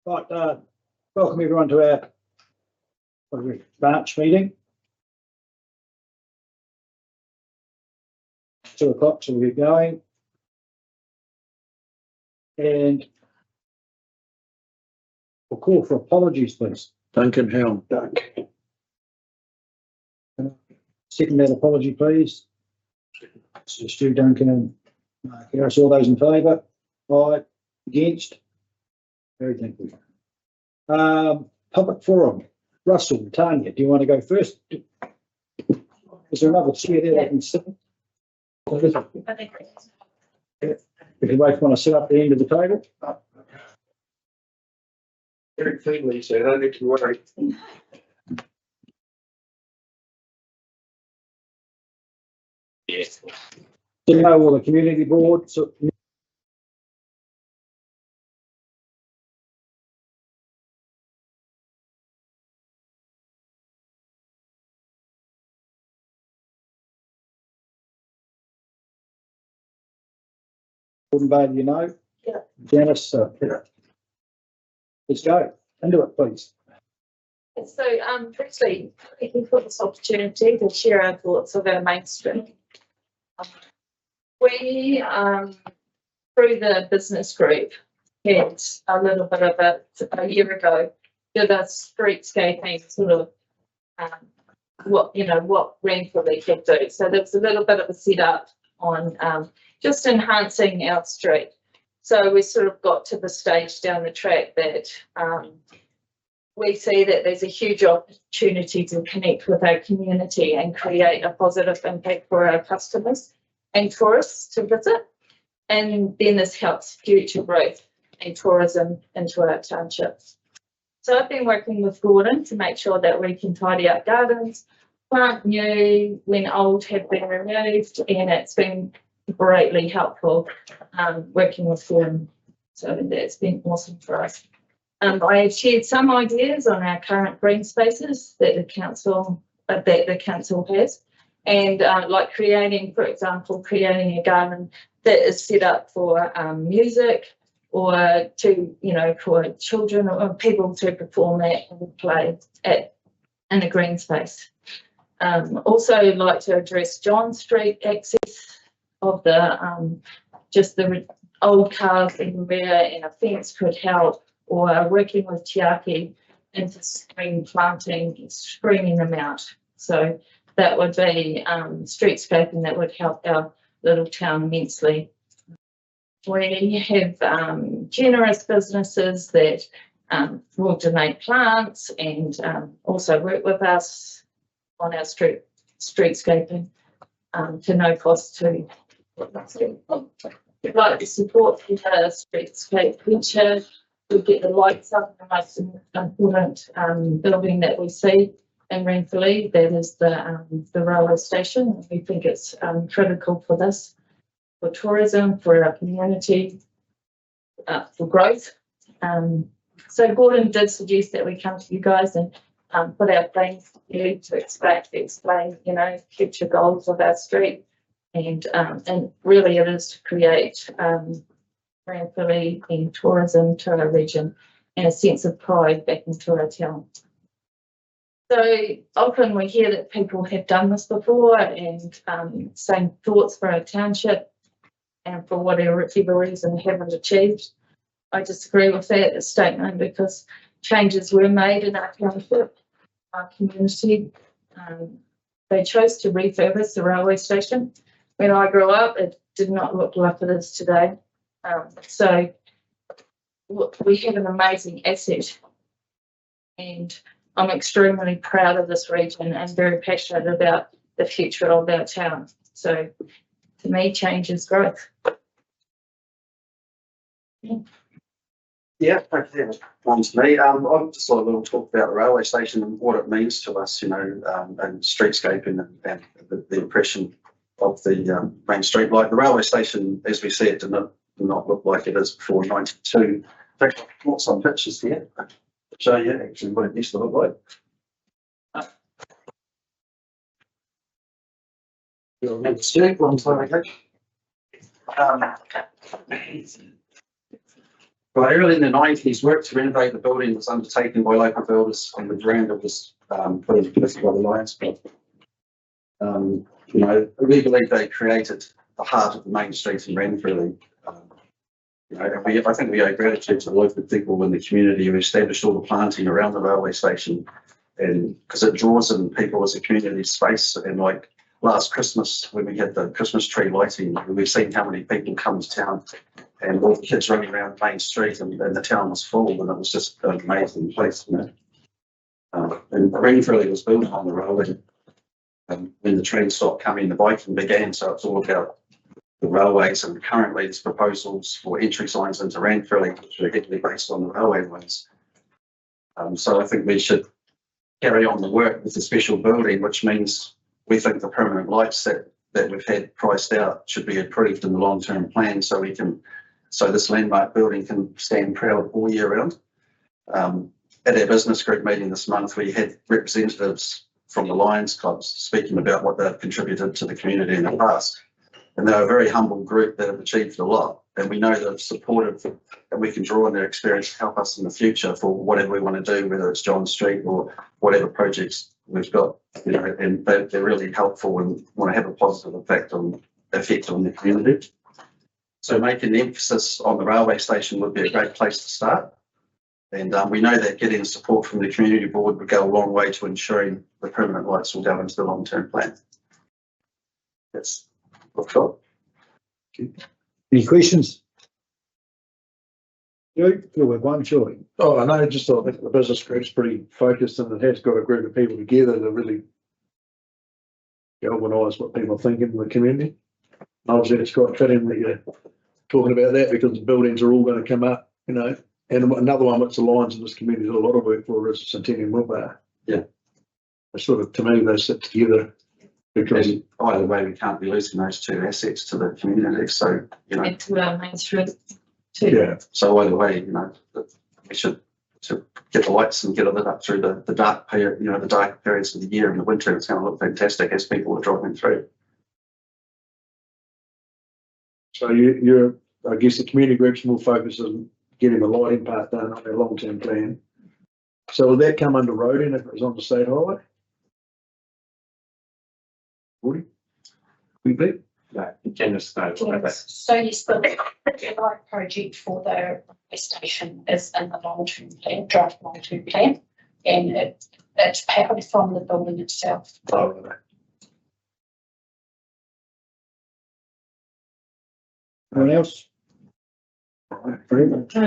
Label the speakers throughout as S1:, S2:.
S1: Right, welcome everyone to our March meeting. 2 o'clock, so we'll get going. And we'll call for apologies, please.
S2: Duncan Helm.
S1: Second that apology, please. So Stu, Duncan and Mark Harris, all those in favour? Aye. Against? Very thank you. Public forum. Russell, Tanya, do you want to go first? Is there another chair there that can sit? If you both want to sit up at the end of the table.
S2: Very cleanly, so I don't need to worry. Yes.
S1: Do you know all the community boards? So, Bay, you know?
S3: Yeah.
S1: Janice, yeah. Let's go. Into it, please.
S3: So, firstly, thank you for this opportunity to share our thoughts of our mainstream. We, through the business group, had a little bit of a year ago, did a streetscaping sort of what Rainford could do. So there was a little bit of a setup on just enhancing our street. So we sort of got to the stage down the track that we see that there's a huge opportunity to connect with our community and create a positive impact for our customers and tourists to visit. And then this helps future growth and tourism into our townships. So I've been working with Gordon to make sure that we can tidy up gardens, plant new when old have been removed, and it's been greatly helpful working with Gordon. So that's been awesome for us. I have shared some ideas on our current green spaces that the council has, and like creating, for example, creating a garden that is set up for music or for children or people to perform at and play at in a green space. Also like to address John Street access of the just the old cars everywhere, and a fence could help, or working with Tiaki into screen planting, screening them out. So that would be streetscaping that would help our little town immensely. We have generous businesses that will donate plants and also work with us on our streetscaping to no cost to. We'd like to support the streetscape feature. We get the lights up, the most important building that we see in Ranfurly, that is the railway station. We think it's critical for this, for tourism, for our community, for growth. So Gordon did suggest that we come to you guys and put our plans to you to explain, future goals of our street, and really it is to create Ranfurly and tourism to our region and a sense of pride back into our town. So often we hear that people have done this before and same thoughts for our township, and for whatever reason haven't achieved. I disagree with that statement, because changes were made in our township, our community. They chose to refurbish the railway station. When I grew up, it did not look like it is today. So we have an amazing asset, and I'm extremely proud of this region and very passionate about the future of our town. So to me, change is growth.
S2: Yeah, okay. Comes to me. I'd just like a little talk about the railway station and what it means to us, and streetscaping and the impression of the main street. Like the railway station, as we see it, did not look like it is before '92. In fact, I've got some pictures here to show you actually what it used to look like. Next street, one time ago. Well, early in the 90s, work to renovate the building was undertaken by local builders, and the veranda was put into place by the Lions Club. You know, we believe they created the heart of the main street in Ranfurly. You know, and I think we owe gratitude to the local people in the community who established all the planting around the railway station, and because it draws in people as a community space. And like last Christmas, when we had the Christmas tree lighting, we've seen how many people come to town, and all the kids running around Main Street, and the town was full, and it was just an amazing place, you know. And Ranfurly was built on the railway. When the train stopped coming, the biking began, so it's all about the railways, and currently there's proposals for entry signs into Ranfurly, which are heavily based on the railway lines. So I think we should carry on the work with the special building, which means we think the permanent lights that we've had priced out should be approved in the long-term plan, so this landmark building can stand proud all year round. At our business group meeting this month, we had representatives from the Lions clubs speaking about what they've contributed to the community in the past. And they're a very humble group that have achieved a lot. And we know they're supportive, and we can draw on their experience to help us in the future for whatever we want to do, whether it's John Street or whatever projects we've got, you know, and they're really helpful and want to have a positive effect on the community. So making the emphasis on the railway station would be a great place to start. And we know that getting support from the community board would go a long way to ensuring the permanent lights will go into the long-term plan. That's what I've got.
S1: Any questions? You, go with one, surely.
S4: Oh, I know, just I think the business group's pretty focused, and it has got a group of people together to really galvanise what people are thinking in the community. Obviously, it's quite fitting that you're talking about that, because the buildings are all going to come up, you know. And another one which the Lions in this community do a lot of work for is Centennial Milk Bar.
S2: Yeah.
S4: It's sort of, to me, they sit together. Because
S2: And either way, we can't be losing those two assets to the community. So, you know,
S3: And to our Main Street too.
S4: yeah,
S2: so either way, you know, we should get the lights and get it lit up through the dark period, you know, the dark periods of the year. In the winter, it's going to look fantastic as people are driving through.
S4: so you're, I guess the community group's more focused on getting the lighting part done on their long-term plan. So will that come under roading if it was on the state highway? Would it? We be?
S5: No, Janice knows about that.
S6: Yes, so yes, the light project for the railway station is in the long-term plan, draft long-term plan, and it's powered from the building itself.
S4: Oh, right.
S1: Anyone else?
S3: I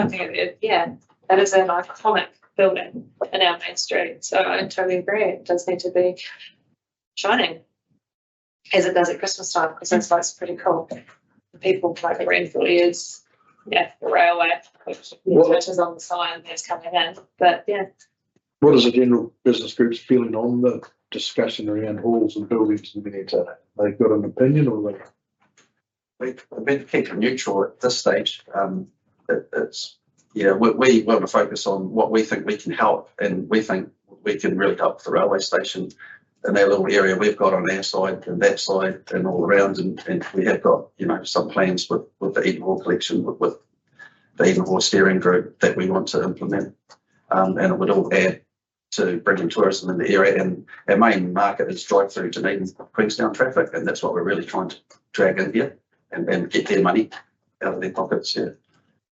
S3: think yeah, that is an iconic building in our Main Street. So I totally agree. It does need to be shining as it does at Christmas time, because those lights are pretty cool. The people like the Ranfurly is, yeah, the railway, which is on the sign that's coming in. But yeah,
S4: What is the general business group's feeling on the discussion around halls and buildings in Maniototo? They've got an opinion, or they?
S2: We've been keeping neutral at this stage. It's, you know, we want to focus on what we think we can help, and we think we can really help the railway station in that little area we've got on our side and that side and all around. And we have got, you know, some plans with the Eden Hall collection, with the Eden Hall steering group that we want to implement. And it would all add to bringing tourism in the area. And our main market is drive-through Dunedin, Queenstown traffic, and that's what we're really trying to drag in here and get their money out of their pockets. Yeah.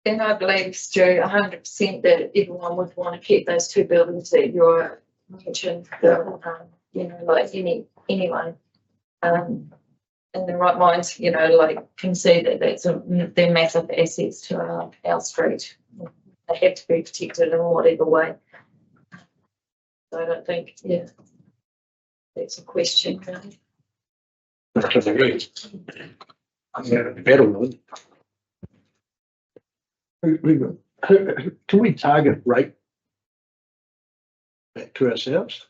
S3: and I believe, Stu, 100% that everyone would want to keep those two buildings that you mentioned.
S2: Yeah.
S3: You know, like anyone in the right minds, you know, like can see that they're massive assets to our street. They have to be protected in whatever way. So I don't think, yeah, that's a question. Really.
S4: Because I agree. I'm going to be better with it. Can we target rate back to ourselves?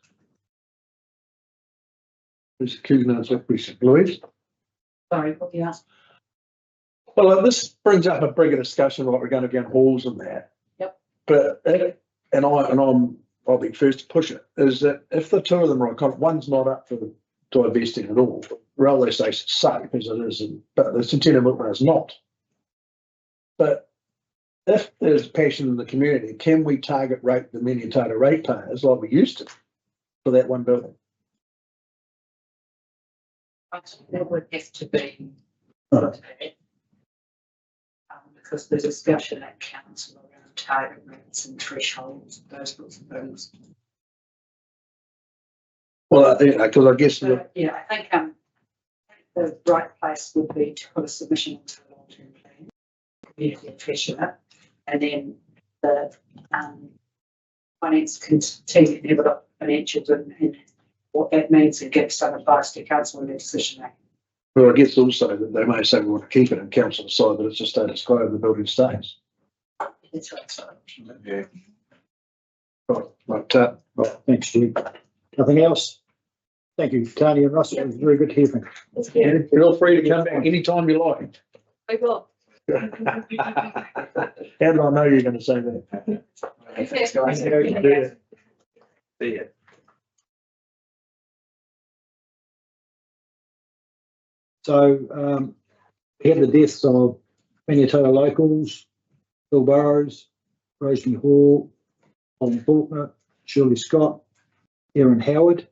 S4: Mr. Coogan's employees.
S6: Sorry, what you asked?
S4: Well, this brings up a bigger discussion like we're going to get halls and that.
S6: Yep.
S4: But I'll be first to push it, is that if the two of them are on, one's not up for divesting at all, railway station's safe as it is, but the Centennial Milk Bar is not. But if there's passion in the community, can we target rate the Maniototo ratepayers like we used to for that one building?
S7: There would have to be.
S4: Right.
S7: Because the discussion at council around target rates and thresholds, those sorts of things.
S4: Well, because I guess
S7: So, yeah, I think the right place would be to put a submission into the long-term plan, community impression it, and then the finance can team can have a look at financials and what that means and give some advice to council in their decision making.
S4: well, I guess also that they may say we want to keep it and council decide that it's a status quo and the building stays.
S7: That's right. So,
S2: Yeah.
S4: Right,
S1: Right, thanks, Stu. Nothing else? Thank you, Tony and Russell. It was very good to hear from you.
S4: feel free to come back anytime you like.
S3: I will.
S4: How did I know you're going to say that?
S2: Thanks, guys.
S4: Yeah.
S2: See ya.
S1: So, we have the deaths of Maniototo locals, Bill Burrows, Rosemary Hall, Tom Faulkner, Shirley Scott, Erin Howard,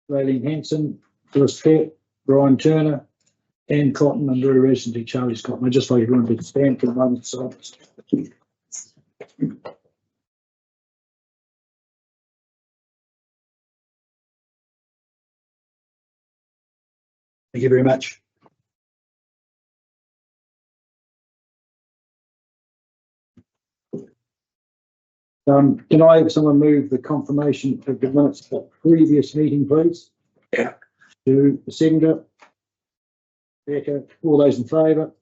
S1: Raylene Hanson, Phyllis Pett, Brian Turner, Ann Cotton, and very recently Charlie Scott. And I'd just like everyone to stand for a moment. So, thank you very much. Can I have someone move the confirmation of the minutes of the previous meeting, please?
S4: Yeah.
S1: To the seconder. Becca, all those in favour?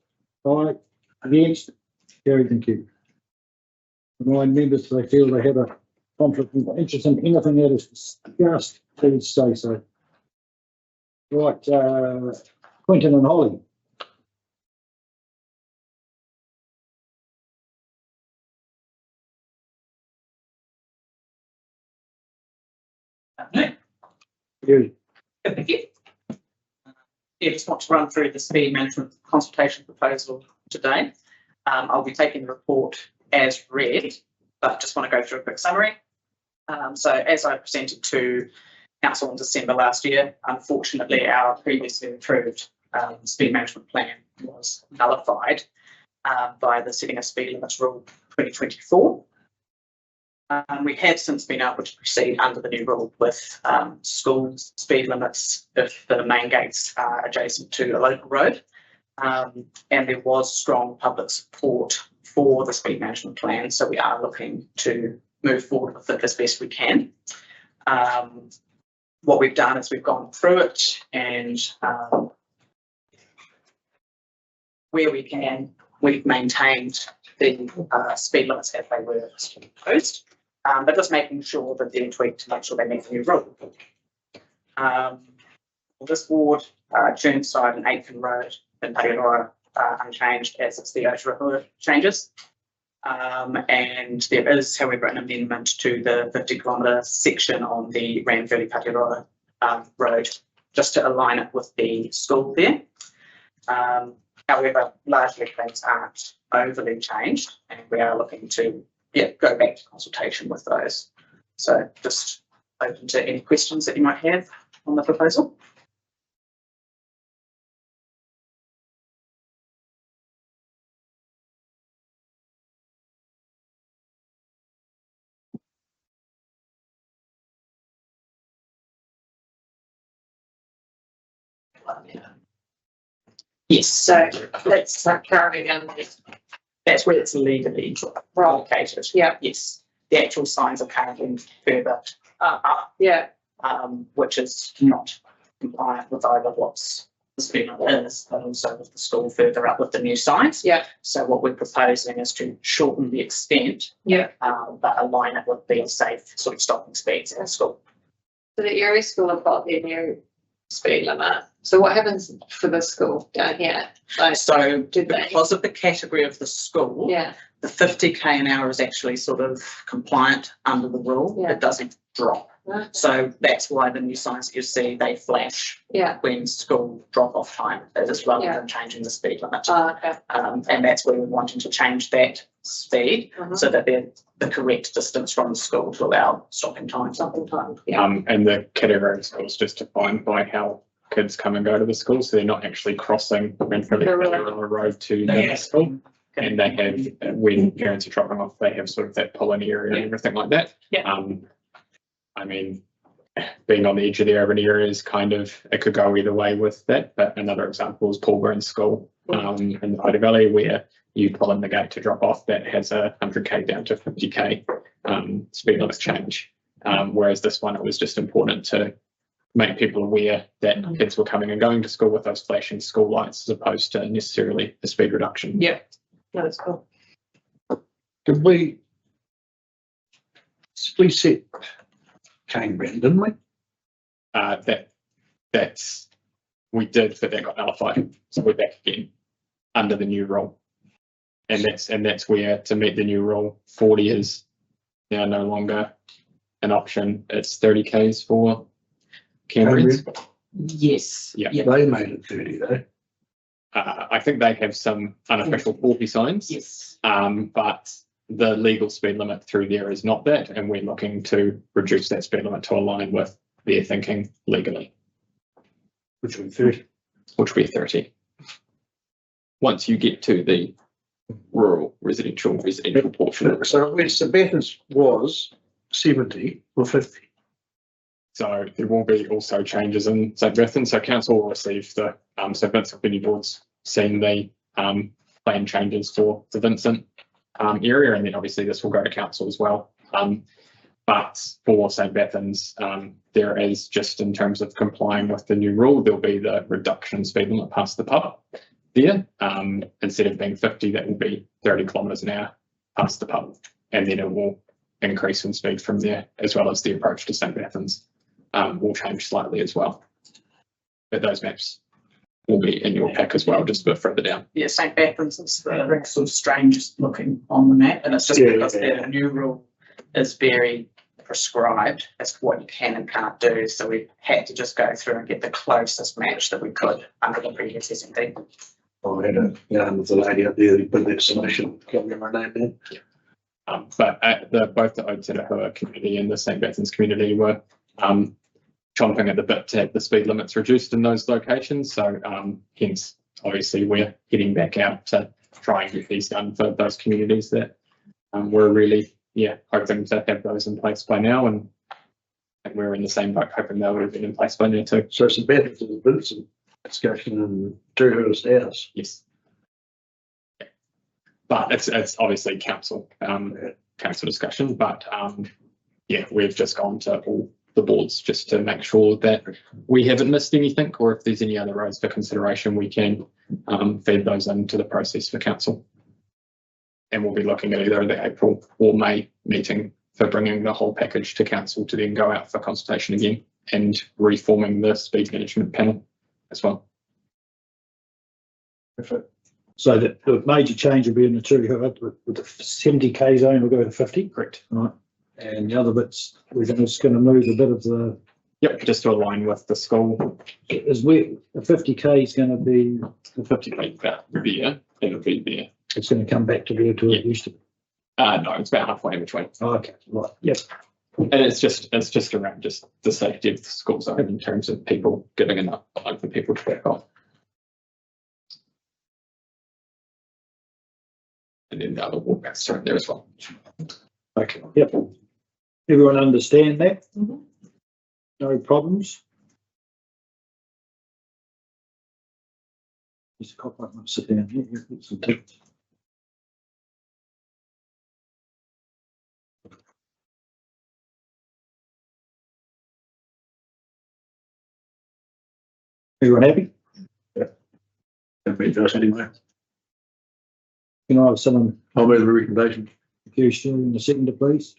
S1: Aye. Against? Carried, thank you. Remind members if they feel they have a conflict of interest in anything that is discussed, please say so. Right, Quentin and Holly. You.
S8: Thank you. Yeah, just want to run through the speed management consultation proposal today. I'll be taking the report as read, but just want to go through a quick summary. So as I presented to council in December last year, unfortunately our previously approved speed management plan was nullified by the setting of speed limits rule 2024. We have since been able to proceed under the new rule with school speed limits if the main gates are adjacent to a local road. And there was strong public support for the speed management plan, so we are looking to move forward with it as best we can. What we've done is we've gone through it and where we can, we've maintained the speed limits as they were proposed. But just making sure that they're tweaked to make sure they meet the new rule. This ward, Churnside and Aitken Road in Parirora are unchanged as it's the Otaroa changes. And there is, however, an amendment to the 50-kilometre section on the Ranfurly Parirora road, just to align it with the school there. However, largely things aren't overly changed, and we are looking to go back to consultation with those. So just open to any questions that you might have on the proposal. Yes, so that's currently that's where it's legally located. Yeah. Yes. The actual signs are currently further up. Yeah. Which is not compliant with either what's the speed limit is, but also with the school further up with the new signs. Yeah. So what we're proposing is to shorten the extent. Yeah. But align it with the safe sort of stopping speeds in school.
S3: So the area school have got their new speed limit. So what happens for the school down here? Like,
S8: so because of the category of the school,
S3: yeah,
S8: the 50 km an hour is actually sort of compliant under the rule. Yeah. It doesn't drop. Okay. So that's why the new signs that you see, they flash when school drop off time, that is rather than changing the speed limit. Oh, okay. And that's where we're wanting to change that speed, so that they're the correct distance from the school to allow stopping time.
S5: And the category schools just defined by how kids come and go to the school, so they're not actually crossing Renfrew Road to the school. And they have, when parents are dropping off, they have sort of that pull-in area and everything like that.
S8: Yeah.
S5: I mean, being on the edge of the urban area is kind of, it could go either way with that, but another example is Paul Burns School in the Haida Valley, where you pull in the gate to drop off, that has a 100k down to 50k speed limit change. Whereas this one, it was just important to make people aware that kids were coming and going to school with those flashing school lights, as opposed to necessarily a speed reduction.
S8: Yeah, no, it's cool.
S4: Did we set Cane Brand, didn't we?
S5: That's we did, but that got nullified, so we're back again under the new rule, and that's where, to meet the new rule, 40 is now no longer an option. It's 30 k's for Cambridge.
S8: Yes.
S5: Yeah.
S4: They made it 30 though.
S5: I think they have some unofficial 40 signs.
S8: Yes.
S5: But the legal speed limit through there is not that, and we're looking to reduce that speed limit to align with their thinking legally,
S4: Which would be 30.
S5: which will be 30. Once you get to the rural residential portion.
S4: So where St Bethan's was 70 or 50.
S5: So there will be also changes in St Vincent. So council will receive the St Vincent Community Board's seen the plan changes for the Vincent area, and then obviously this will go to council as well. But for St Bethan's, there is, just in terms of complying with the new rule, there'll be the reduction in speed limit past the pub there. Instead of being 50, that will be 30 kilometres an hour past the pub, and then it will increase in speed from there, as well as the approach to St Bethan's will change slightly as well. But those maps will be in your pack as well, just a bit further down.
S8: Yeah, St Bethan's is the sort of strangest looking on the map, and it's just because the new rule is very prescribed as to what you can and can't do. So we had to just go through and get the closest match that we could under the previous SMD.
S4: I had a yarn with the lady up there who put that submission, can't remember her name now.
S5: But both the Aotearoa community and the St Bethan's community were chomping at the bit to have the speed limits reduced in those locations. So hence, obviously, we're heading back out to try and get these done for those communities that we're really, hoping to have those in place by now. And we're in the same boat, hoping they would have been in place by now too.
S4: So St Bethan's is Vincent discussion and Dewhurst House.
S5: Yes. But it's obviously council discussion, but we've just gone to all the boards just to make sure that we haven't missed anything, or if there's any other roads for consideration, we can feed those into the process for council. And we'll be looking at either the April or May meeting for bringing the whole package to council to then go out for consultation again and reforming the speed management panel as well.
S1: So the major change will be in the two, with the 70k zone will go to 50.
S5: Correct.
S1: Right. And the other bits, we're just going to move a bit of the.
S5: Yep, just to align with the school.
S1: Is where the 50k is going to be.
S5: The 50k about there, it'll be there.
S1: It's going to come back to where it used to be.
S5: No, it's about halfway in between.
S1: Oh, okay, right. Yep.
S5: And it's just around just the safety of the school zone in terms of people giving enough time for people to back off. And then the other walkouts are in there as well.
S1: Okay. Yep. Everyone understand that?
S3: Mhm.
S1: No problems? Just a cop, I might sit down here. Yeah, get some tea. Everyone happy?
S4: That'd be just anyway.
S1: Can I have someone
S4: I'll move the recommendation.
S1: accused you in the second, please?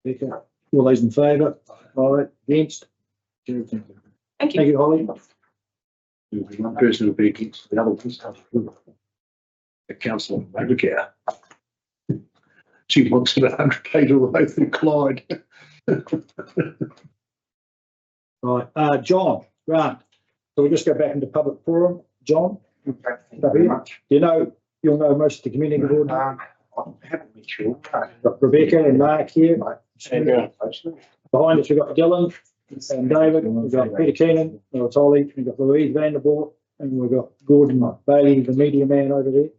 S1: Becca, all those in favour? Aye, against? Thank you.
S3: Thank you.
S1: Thank you, Holly.
S4: One person will be against the other one. The council of Overcare. She wants it 100k all the way through Clyde.
S1: Right, John, Grant, so we'll just go back into public forum. John?
S9: Thank you very much.
S1: You know you'll know most of the community board.
S9: I haven't been sure.
S1: Got Rebecca and Mark here.
S9: Yeah.
S1: Behind us, we've got Dylan and David, we've got Peter Keenan, we've got Ollie, we've got Louise Vanderboort, and we've got Gordon Bailey, the media man over there.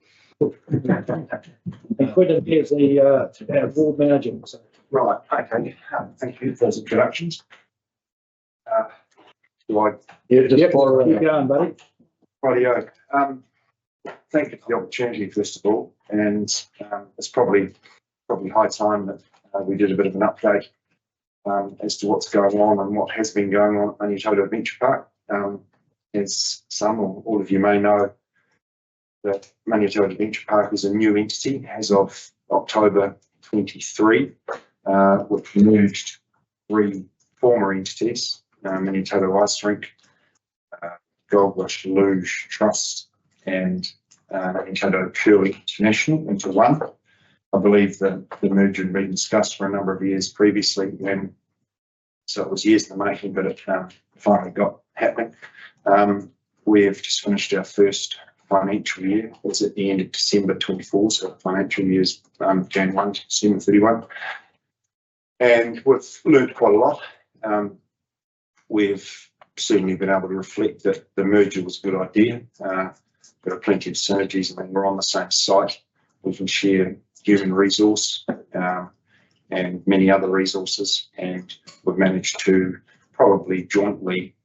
S1: And Quentin is the, our board manager, so.
S9: Right, okay, thank you for those introductions. Do I,
S4: Yeah, just
S1: Yep,
S4: follow
S1: keep going, buddy.
S9: rightio. Thank you for the opportunity, first of all, and it's probably high time that we did a bit of an update as to what's going on and what has been going on at Maniototo Adventure Park. As some or all of you may know, that Maniototo Adventure Park is a new entity as of October 23, which merged 3 former entities, Maniototo Ice Rink, Gold Rush Luge Trust, and Maniototo Curling International into one. I believe that the merger had been discussed for a number of years previously, so it was years in the making, but it finally got happening. We've just finished our first financial year. It was at the end of December 24, so the financial year is January 1 to December 31. And we've learned quite a lot. We've certainly been able to reflect that the merger was a good idea. There are plenty of synergies. I mean, we're on the same site. We can share human resource and many other resources, and we've managed to probably jointly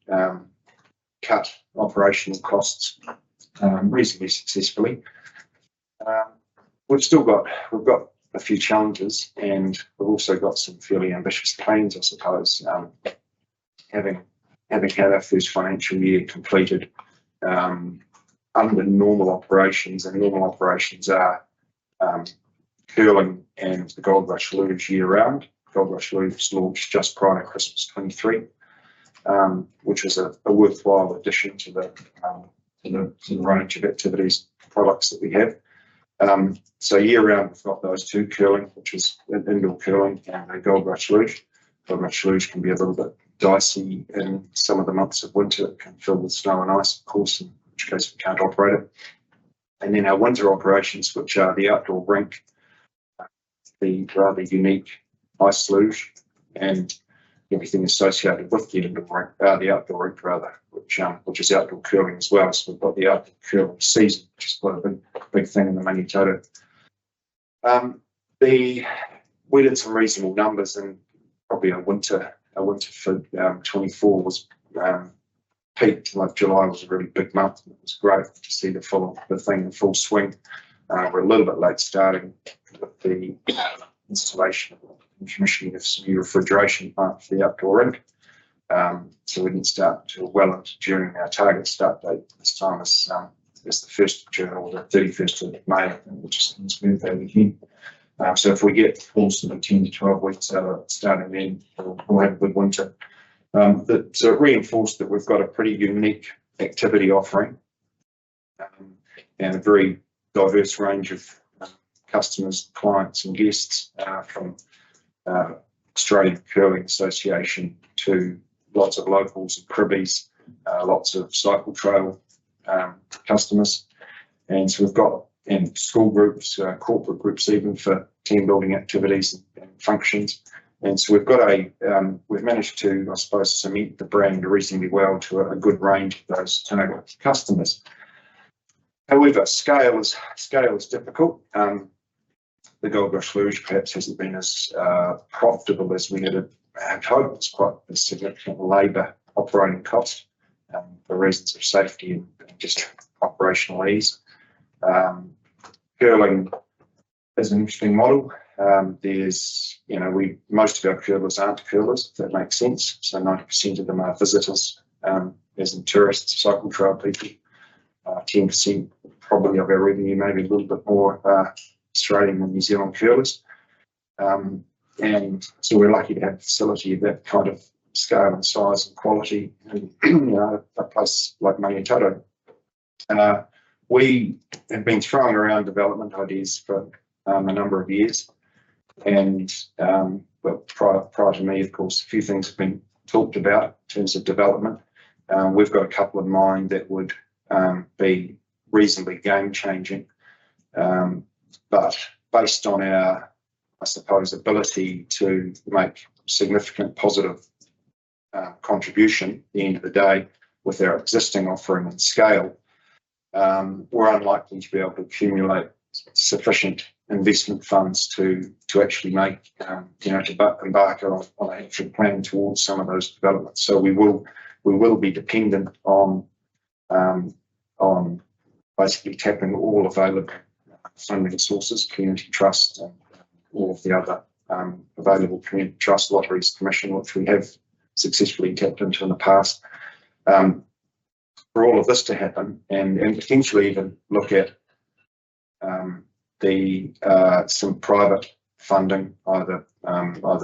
S9: cut operational costs reasonably successfully. We've got a few challenges, and we've also got some fairly ambitious plans, I suppose. Having had our first financial year completed under normal operations, and normal operations are curling and the Gold Rush Luge year round. Gold Rush Luge was launched just prior to Christmas 23, which is a worthwhile addition to the range of activities, products that we have. So year round, we've got those 2, curling, which is indoor curling, and a Gold Rush Luge. Gold Rush Luge can be a little bit dicey in some of the months of winter. It can fill with snow and ice, of course, in which case we can't operate it. And then our winter operations, which are the outdoor rink, the rather unique ice luge, and everything associated with the outdoor rink rather, which is outdoor curling as well. So we've got the outdoor curling season, which is quite a big thing in the Maniototo. We did some reasonable numbers, and probably a winter for 24 was peaked. Like July was a really big month, and it was great to see the thing in full swing. We're a little bit late starting with the installation and commissioning of some new refrigeration plant for the outdoor rink. So we didn't start until well into June. Our target start date this time is the 1st of June or the 31st of May, which is moved over here. So if we get full sort of 10 to 12 weeks out of it starting then, we'll have a good winter. So it reinforced that we've got a pretty unique activity offering and a very diverse range of customers, clients and guests, from Australian Curling Association to lots of locals and privvies, lots of cycle trail customers. And so we've got and school groups, corporate groups, even for team building activities and functions. And so we've got we've managed to, I suppose, cement the brand reasonably well to a good range of those target customers. However, scale is difficult. The Gold Rush Luge perhaps hasn't been as profitable as we had hoped. It's quite a significant labour operating cost for reasons of safety and just operational ease. Curling is an interesting model. There's, most of our curlers aren't curlers, if that makes sense. So 90% of them are visitors, as in tourists, cycle trail people. 10% probably of our revenue, maybe a little bit more Australian and New Zealand curlers. And so we're lucky to have a facility of that kind of scale and size and quality in a place like Maniototo. We have been throwing around development ideas for a number of years. And prior to me, of course, a few things have been talked about in terms of development. We've got a couple in mind that would be reasonably game changing. But based on our, I suppose, ability to make significant positive contribution at the end of the day with our existing offering and scale, we're unlikely to be able to accumulate sufficient investment funds to actually make, to embark on an actual plan towards some of those developments. So we will be dependent on basically tapping all available funding sources, community trust, and all of the other available community trust, lotteries, commission, which we have successfully tapped into in the past. For all of this to happen, and potentially even look at some private funding, either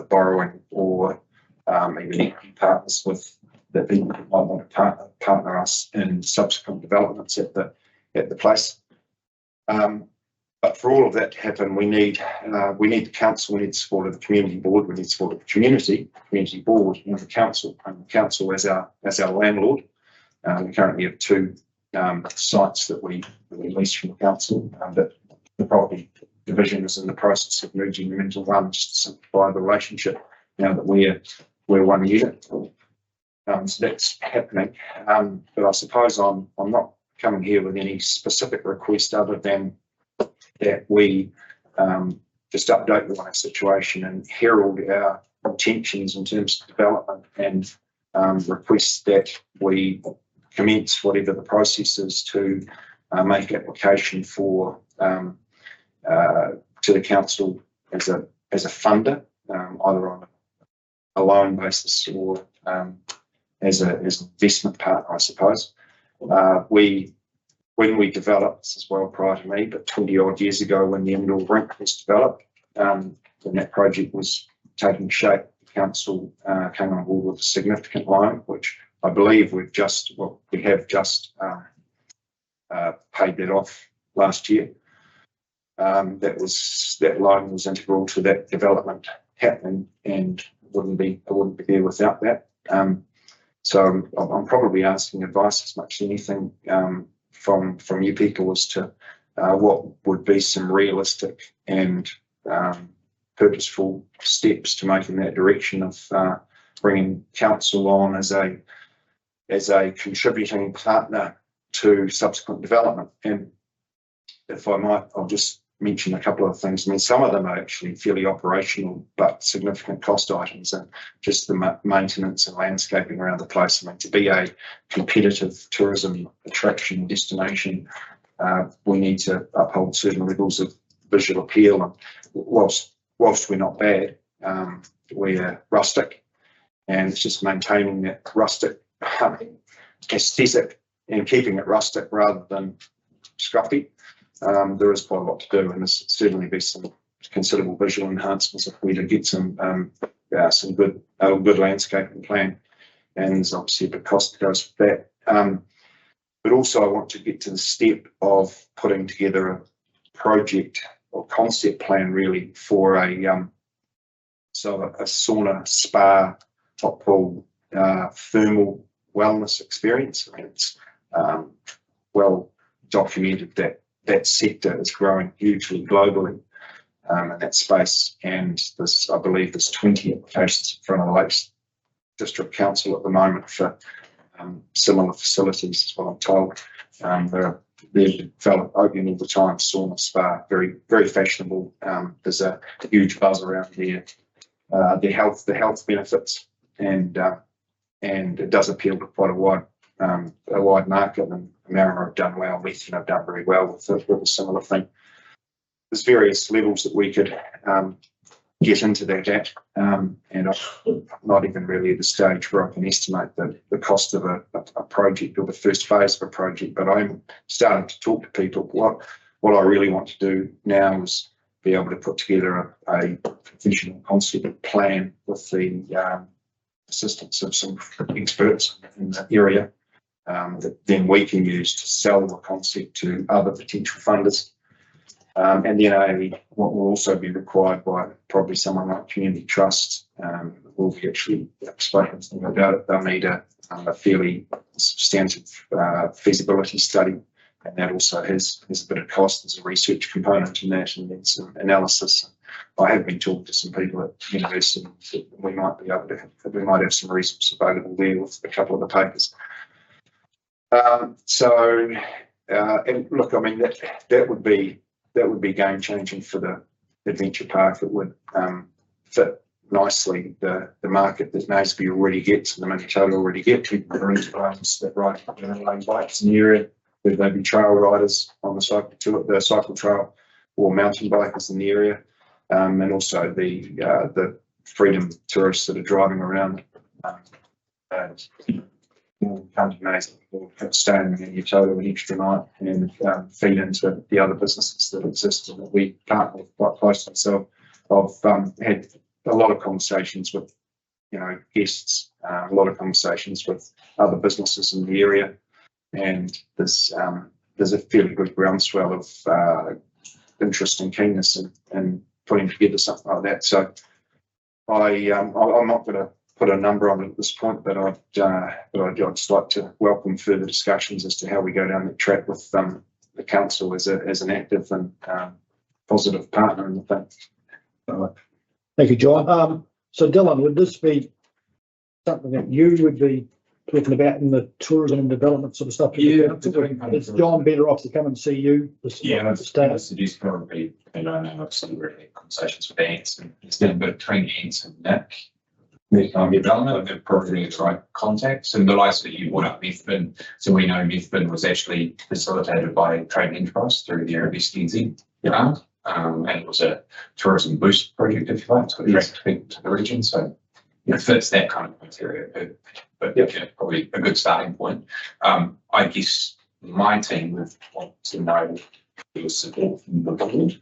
S9: borrowing or even partners with that people might want to partner us in subsequent developments at the place. But for all of that to happen, we need the council, we need the support of the community board, we need the support of the community board, and the council, as our landlord. We currently have 2 sites that we lease from the council, but the property division is in the process of merging them into one, just to simplify the relationship now that we're one unit. So that's happening. But I suppose I'm not coming here with any specific request other than that we just update you on our situation and herald our intentions in terms of development, and request that we commence whatever the process is to make application for to the council as a funder, either on a loan basis or as an investment partner, I suppose. When we developed, this is well prior to me, but 20 odd years ago, when the indoor rink was developed, when that project was taking shape, the council came on board with a significant loan, which I believe we have just paid that off last year. That loan was integral to that development happening, and I wouldn't be there without that. So I'm probably asking advice as much as anything from you people as to what would be some realistic and purposeful steps to make in that direction of bringing council on as a contributing partner to subsequent development. And if I might, I'll just mention a couple of things. I mean, some of them are actually fairly operational, but significant cost items, and just the maintenance and landscaping around the place. I mean, to be a competitive tourism attraction destination, we need to uphold certain levels of visual appeal. And whilst we're not bad, we're rustic, and it's just maintaining that rustic aesthetic and keeping it rustic rather than scruffy. There is quite a lot to do, and there's certainly be some considerable visual enhancements if we to get some good landscaping plan, and there's obviously a bit of cost that goes with that. But also I want to get to the step of putting together a project or concept plan really for a sauna, spa, hot pool, thermal wellness experience. I mean, it's well documented that that sector is growing hugely globally in that space, and I believe there's 20 applications in front of the Lakes District Council at the moment for similar facilities, is what I'm told. They're opening all the time, sauna, spa, very, very fashionable. There's a huge buzz around the health benefits, and it does appeal to quite a wide market, and Marama have done well, Methven have done very well with a similar thing. There's various levels that we could get into that at, and I'm not even really at the stage where I can estimate the cost of a project or the first phase of a project, but I'm starting to talk to people. What I really want to do now is be able to put together a professional concept plan with the assistance of some experts in the area, that then we can use to sell the concept to other potential funders. And then what will also be required by probably someone like Community Trust, will be actually spoken about it. They'll need a fairly substantive feasibility study and that also has a bit of cost. There's a research component in that, and then some analysis. I have been talking to some people at university. We might be able to, we might have some resources available there with a couple of the papers. And look, I mean, that would be game changing for the adventure park. It would fit nicely the market that Naseby already gets and the Maniototo already get. People are into homes that ride lane bikes in the area. There may be trail riders on the cycle trail, or mountain bikers in the area, and also the freedom tourists that are driving around. Come to Naseby, will stay in Maniototo an extra night and feed into the other businesses that exist and that we partner with quite closely. So I've had a lot of conversations with, guests, a lot of conversations with other businesses in the area, and there's a fairly good groundswell of interest and keenness in putting together something like that. So I'm not going to put a number on it at this point, but I'd just like to welcome further discussions as to how we go down that track with the council as an active and positive partner in the thing.
S1: Thank you, John. So Dylan, would this be something that you would be talking about in the tourism and development sort of stuff?
S10: Yeah.
S1: Is John better off to come and see you?
S10: Yeah, I suggest probably, I know I've seen really conversations with Ants, and it's been a bit between Ants and Nick. Development, they're probably the right contacts, and the likes that you brought up Methbin. So we know Methbin was actually facilitated by Trade and Enterprise through the RBSTZ grant, and it was a tourism boost project, if you like, to attract people to the region. So it fits that kind of criteria, but probably a good starting point. I guess my team would want to know your support from the board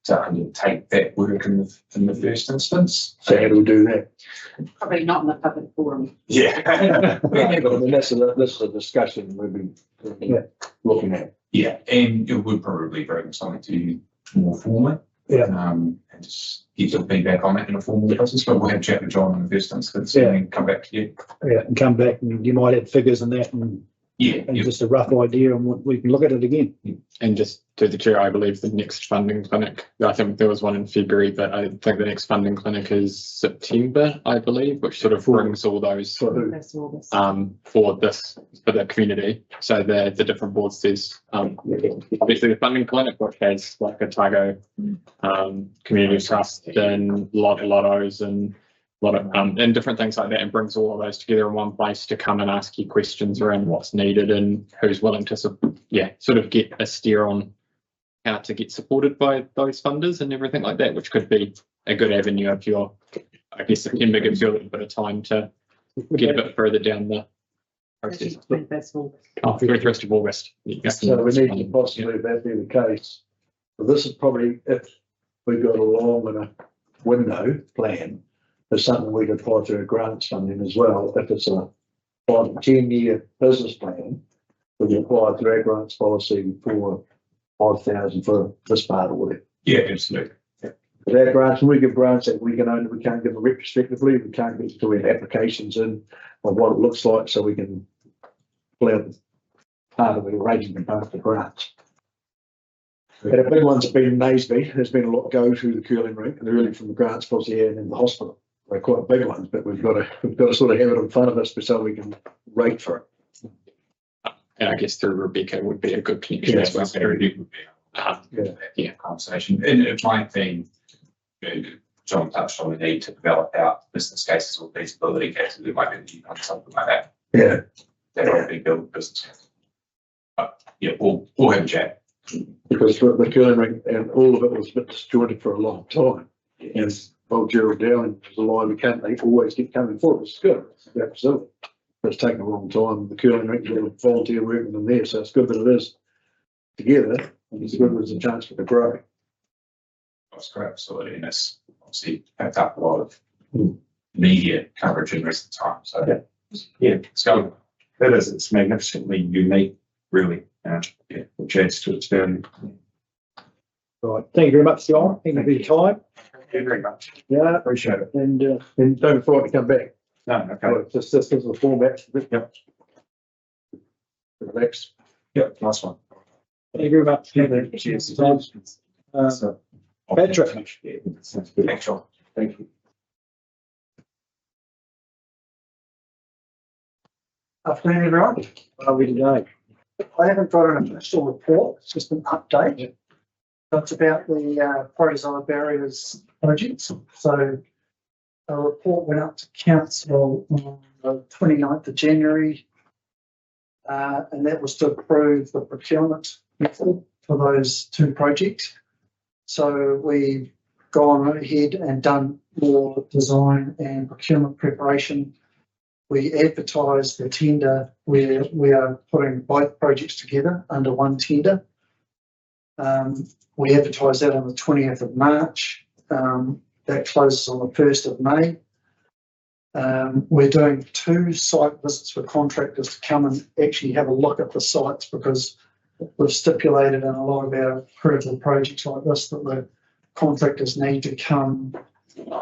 S10: to undertake that work in the first instance.
S4: So how do we do that?
S6: Probably not in the public forum.
S10: Yeah.
S4: But I mean, this is a discussion we've been looking at.
S10: Yeah, and it would probably bring something to you more formally.
S1: Yeah.
S10: And just get your feedback on it in a formal process, but we'll have a chat with John in the first instance
S1: Yeah.
S10: and then come back to you.
S1: Yeah, and come back and you might have figures and that and
S10: Yeah.
S1: just a rough idea and we can look at it again.
S5: And just to the chair, I believe the next funding clinic, I think there was one in February, but I think the next funding clinic is September, I believe, which sort of brings all those for the community. So the different boards, there's obviously the funding clinic, which has like a Otago community trust and lottos and and different things like that, and brings all of those together in one place to come and ask you questions around what's needed and who's willing to sort of get a steer on how to get supported by those funders and everything like that, which could be a good avenue if you're, I guess September gives you a little bit of time to get a bit further down the process. 21st of August.
S4: So we need to possibly, if that be the case, but this is probably, if we got a long enough window plan, there's something we could apply to a grants funding as well. If it's a 5 to 10 year business plan, we can apply to our grants policy for 5,000 for this part of it.
S10: Yeah, absolutely.
S4: But our grants, we give grants that we can't give them retrospectively, we can't get to our applications in of what it looks like, so we can pull out part of the arrangement and part of the grants. And a big one's been Naseby. There's been a lot go through the curling rink, and early from the grants policy and in the hospital. They're quite big ones, but we've got to sort of have it in front of us so we can rate for it.
S5: And I guess through Rebecca would be a good connection as well.
S10: Conversation. And it might be, John touched on the need to develop out business cases or feasibility cases. It might be something like that.
S4: Yeah.
S10: That might be build business case. But yeah, we'll have a chat.
S4: Because the curling rink and all of it was a bit disjointed for a long time.
S10: Yes.
S4: Well, Gerald Dowling was a line they always keep coming forward. It's good. Absolutely. But it's taken a long time. The curling rink, a volunteer working in there, so it's good that it is together. And it's good there's a chance for it to grow.
S10: It's a great facility, and it's obviously picked up a lot of media coverage in recent times. So it's going.
S9: It is. It's magnificently unique, really. Which adds to its value.
S1: Right. Thank you very much, John. Thank you for your time.
S9: Thank you very much.
S1: Yeah.
S9: Appreciate it.
S1: And
S4: don't forget to come back.
S9: No, okay.
S4: Just this is the format.
S9: Yep.
S4: Relax.
S9: Yep, nice one.
S1: Thank you very much.
S10: Cheers.
S1: Patrick.
S10: Thanks, John.
S9: Thank you.
S11: Afternoon, everyone.
S1: How are we today?
S11: I haven't got an official report, it's just an update. That's about the Protozoa barriers project. So a report went up to council on the 29th of January. And that was to approve the procurement method for those two projects. So we've gone ahead and done more design and procurement preparation. We advertised the tender where we are putting both projects together under one tender. We advertised that on the 20th of March. That closes on the 1st of May. We're doing 2 site visits for contractors to come and actually have a look at the sites, because we've stipulated in a lot of our critical projects like this that the contractors need to come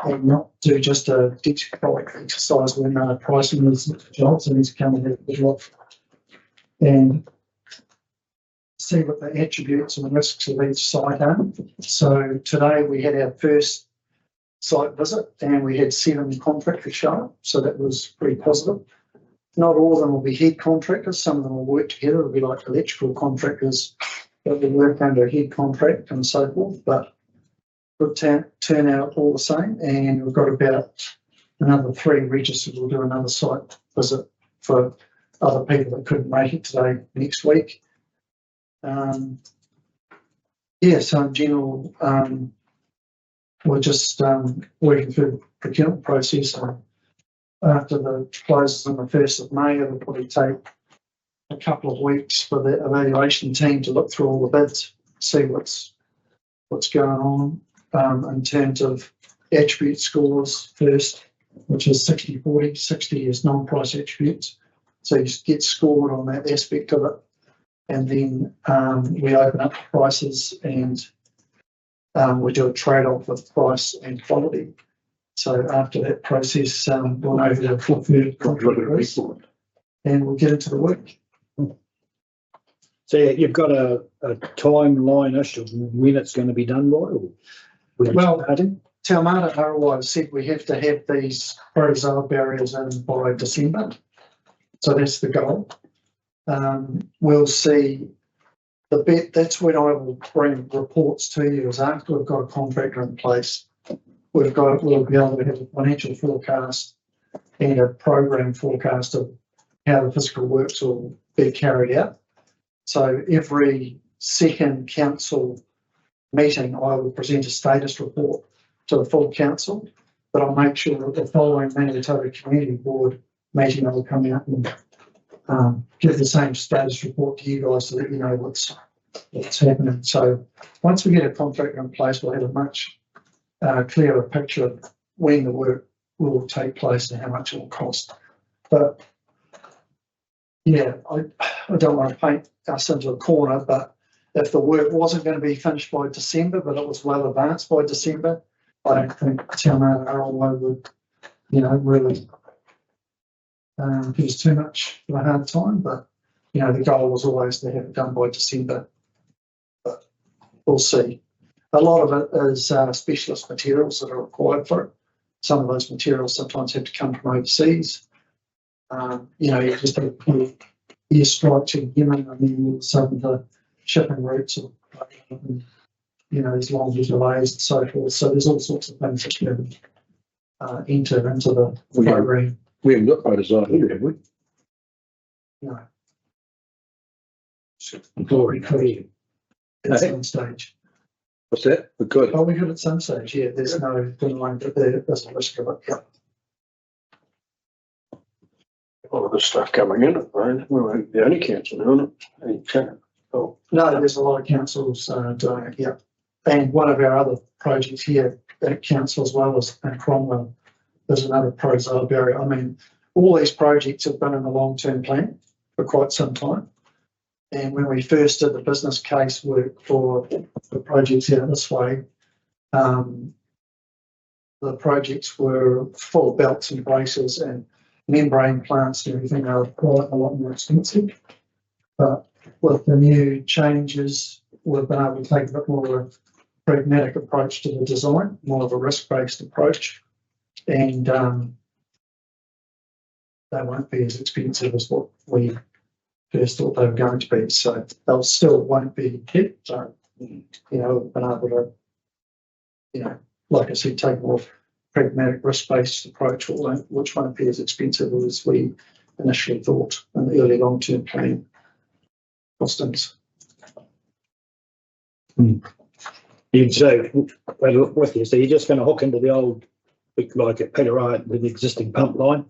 S11: and not do just a ditch exercise when pricing these jobs. They need to come and have a good look and see what the attributes and risks of each site are. So today we had our first site visit and we had 7 contractors show up, so that was pretty positive. Not all of them will be head contractors, some of them will work together. It'll be like electrical contractors that will work under a head contract and so forth, but good turn out all the same. And we've got about another 3 registered. We'll do another site visit for other people that couldn't make it today next week. Yeah, so in general, we're just working through the procurement process. After the closes on the 1st of May, it'll probably take a couple of weeks for the evaluation team to look through all the bids, see what's going on in terms of attribute scores first, which is 60-40. 60 is non-price attributes, so you get scored on that aspect of it, and then we open up the prices and we do a trade-off of price and quality. So after that process, we'll know who the preferred contractor is, and we'll get into the work.
S1: So you've got a timeline-ish of when it's going to be done by? Or
S11: well, Taumata Arawai said we have to have these protozoa barriers in by December. So that's the goal. We'll see the bit, that's when I will bring reports to you, is after we've got a contractor in place. We'll be able to have a financial forecast and a program forecast of how the physical works will be carried out. So every second council meeting, I will present a status report to the full council, but I'll make sure that the following Maniototo Community Board meeting, I will come out and give the same status report to you guys so that you know what's happening. So once we get a contractor in place, we'll have a much clearer picture of when the work will take place and how much it will cost. But yeah, I don't want to paint us into a corner, but if the work wasn't going to be finished by December, but it was well advanced by December, I don't think Taumata Arawai would, really give us too much of a hard time. But, the goal was always to have it done by December, but we'll see. A lot of it is specialist materials that are required for it. Some of those materials sometimes have to come from overseas. You just have to airstrike to Yemen, and then all of a sudden the shipping routes are, there's long delays and so forth. So there's all sorts of things that you enter into the program.
S4: We haven't got protozoa here, have we?
S11: No,
S1: Glory clear.
S11: at some stage.
S4: What's that? We could.
S11: Oh, we could at some stage, yeah. There's no denying that there's a risk of it. Yeah.
S12: All of this stuff coming in, right? We won't the only council doing it.
S11: No, there's a lot of councils doing it, yeah. And one of our other projects here at council as well as in Cromwell, there's another protozoa barrier. I mean, all these projects have been in the long-term plan for quite some time. And when we first did the business case work for the projects out this way, the projects were full of belts and braces and membrane plants and everything. They were quite a lot more expensive. But with the new changes, we've been able to take a bit more of a pragmatic approach to the design, more of a risk-based approach. And they won't be as expensive as what we first thought they were going to be. So they'll still won't be hit. So, you know, we've been able to, you know, like I said, take a more pragmatic risk-based approach, which won't be as expensive as we initially thought in the early long-term planning costings.
S1: You'd say, well, with you, so you're just going to hook into the old, like at Peter Wright, the existing pump line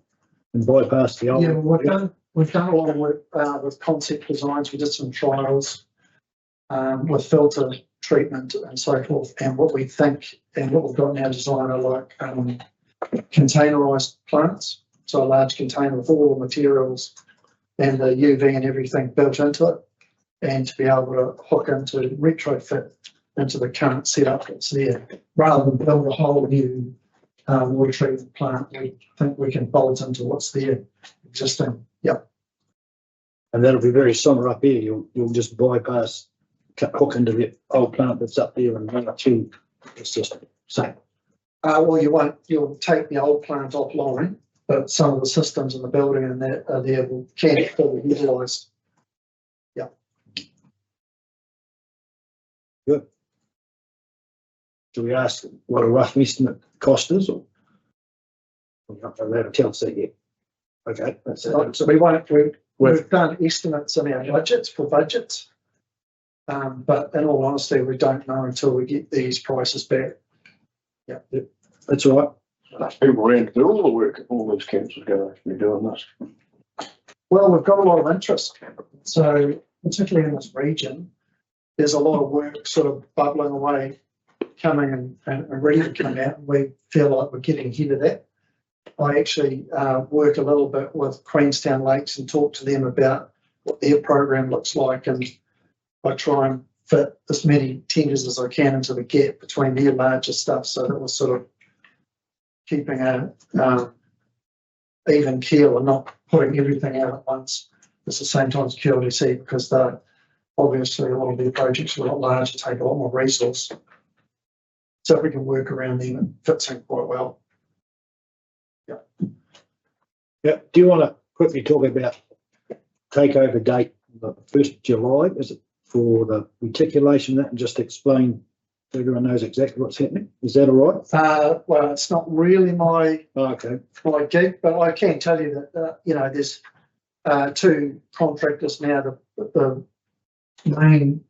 S1: and bypass the old.
S11: Yeah, we've done a lot of work with concept designs. We did some trials with filter treatment and so forth. And what we think and what we've got in our design are like containerized plants. So a large container with all the materials and the UV and everything built into it, and to be able to hook into retrofit into the current setup that's there, rather than build a whole new water treatment plant. We think we can bolt into what's there existing. Yep.
S1: And that'll be very similar up here. You'll just bypass, hook into the old plant that's up there and run it through. It's just same.
S11: Well, you won't. You'll take the old plant offline, but some of the systems in the building and that are there can be fully utilised. Yeah.
S1: Good. Do we ask what a rough estimate cost is, or we're not allowed to tell us that yet? Okay, that's it.
S11: So we won't. We've done estimates in our budgets for budgets, but in all honesty, we don't know until we get these prices back. Yeah,
S1: that's all right.
S12: People ran to do all the work, all those councils going to be doing this.
S11: Well, we've got a lot of interest. So particularly in this region, there's a lot of work sort of bubbling away, coming and ready to come out. And we feel like we're getting ahead of that. I actually work a little bit with Queenstown Lakes and talk to them about what their program looks like, and I try and fit as many tenders as I can into the gap between their larger stuff, so that we're sort of keeping a even keel and not putting everything out at once. It's the same time as QLDC, because they're obviously a lot of their projects are a lot larger, take a lot more resource. So if we can work around them, it fits in quite well.
S1: Yeah. Do you want to quickly talk about takeover date, the 1st of July? Is it for the reticulation that, and just explain so everyone knows exactly what's happening? Is that all right?
S11: Well, it's not really my gig, but I can tell you that you know, there's two contractors now. The main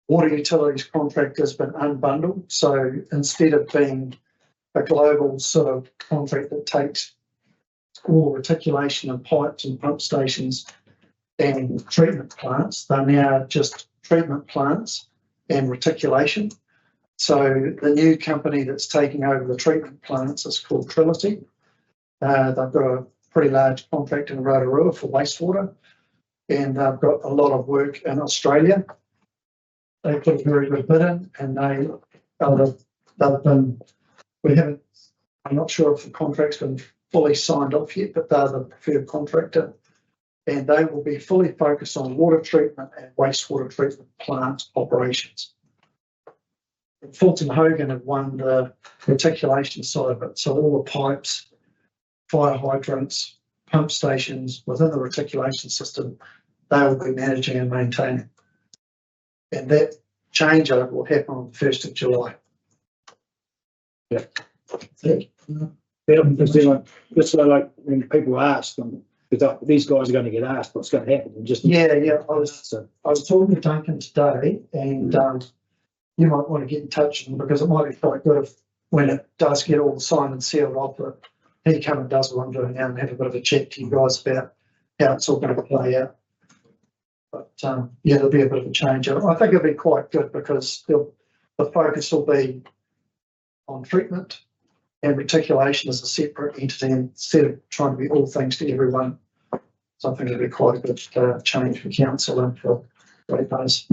S11: water utilities contractor has been unbundled, so instead of being a global sort of contract that takes all reticulation and pipes and pump stations and treatment plants, they're now just treatment plants and reticulation. So the new company that's taking over the treatment plants is called Trinity. They've got a pretty large contract in Rotorua for wastewater, and they've got a lot of work in Australia. They put a very good bid in, and they've been, we haven't, I'm not sure if the contract's been fully signed off yet, but they're the preferred contractor, and they will be fully focused on water treatment and wastewater treatment plant operations. Fulton Hogan have won the reticulation side of it, so all the pipes, fire hydrants, pump stations within the reticulation system, they will be managing and maintaining. And that changeover will happen on the 1st of July.
S1: Yeah. Just so like when people ask them, because these guys are going to get asked what's going to happen. And just
S11: yeah. I was talking to Duncan today, and you might want to get in touch with him, because it might be quite good if, when it does get all signed and sealed off, that he come and does what I'm doing now and have a bit of a chat to you guys about how it's all going to play out. But yeah, there'll be a bit of a change. I think it'll be quite good, because the focus will be on treatment, and reticulation as a separate entity instead of trying to be all things to everyone. So I think it'll be quite a good change for council and for ratepayers.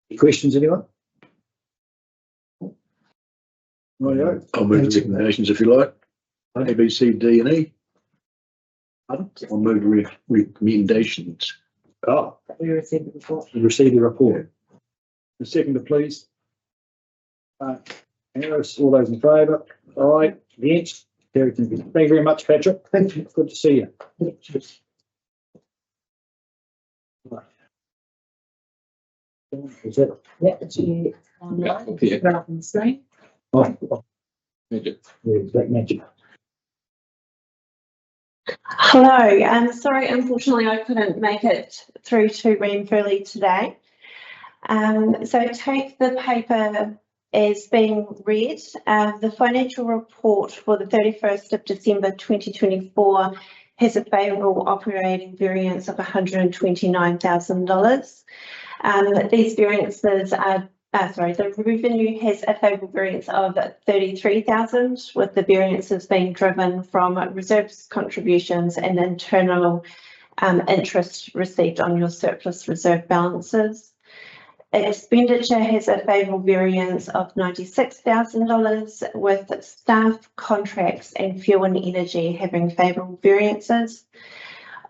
S1: Any questions, anyone? Right,
S4: I'll move the recommendations if you like. A, B, C, D, and E. I'll move the recommendations.
S1: Oh,
S7: We received it before.
S1: you received the report. The second, please. Harris, all those in favour? Aye, against? Carried. Thank you very much, Patrick. Thank you. Good to see you. Right. Is that?
S7: Yeah, it's you online,
S5: Yeah.
S7: rather than screen.
S1: Oh,
S5: Magic.
S1: yeah, that magic.
S13: Hello, sorry, unfortunately I couldn't make it through to Ranfurly today. So take the paper as being read. The financial report for the 31st of December 2024 has a favourable operating variance of $129,000. These variances are the revenue has a favourable variance of 33,000, with the variances being driven from reserves contributions and internal interest received on your surplus reserve balances. Expenditure has a favourable variance of $96,000, with staff, contracts and fuel and energy having favourable variances.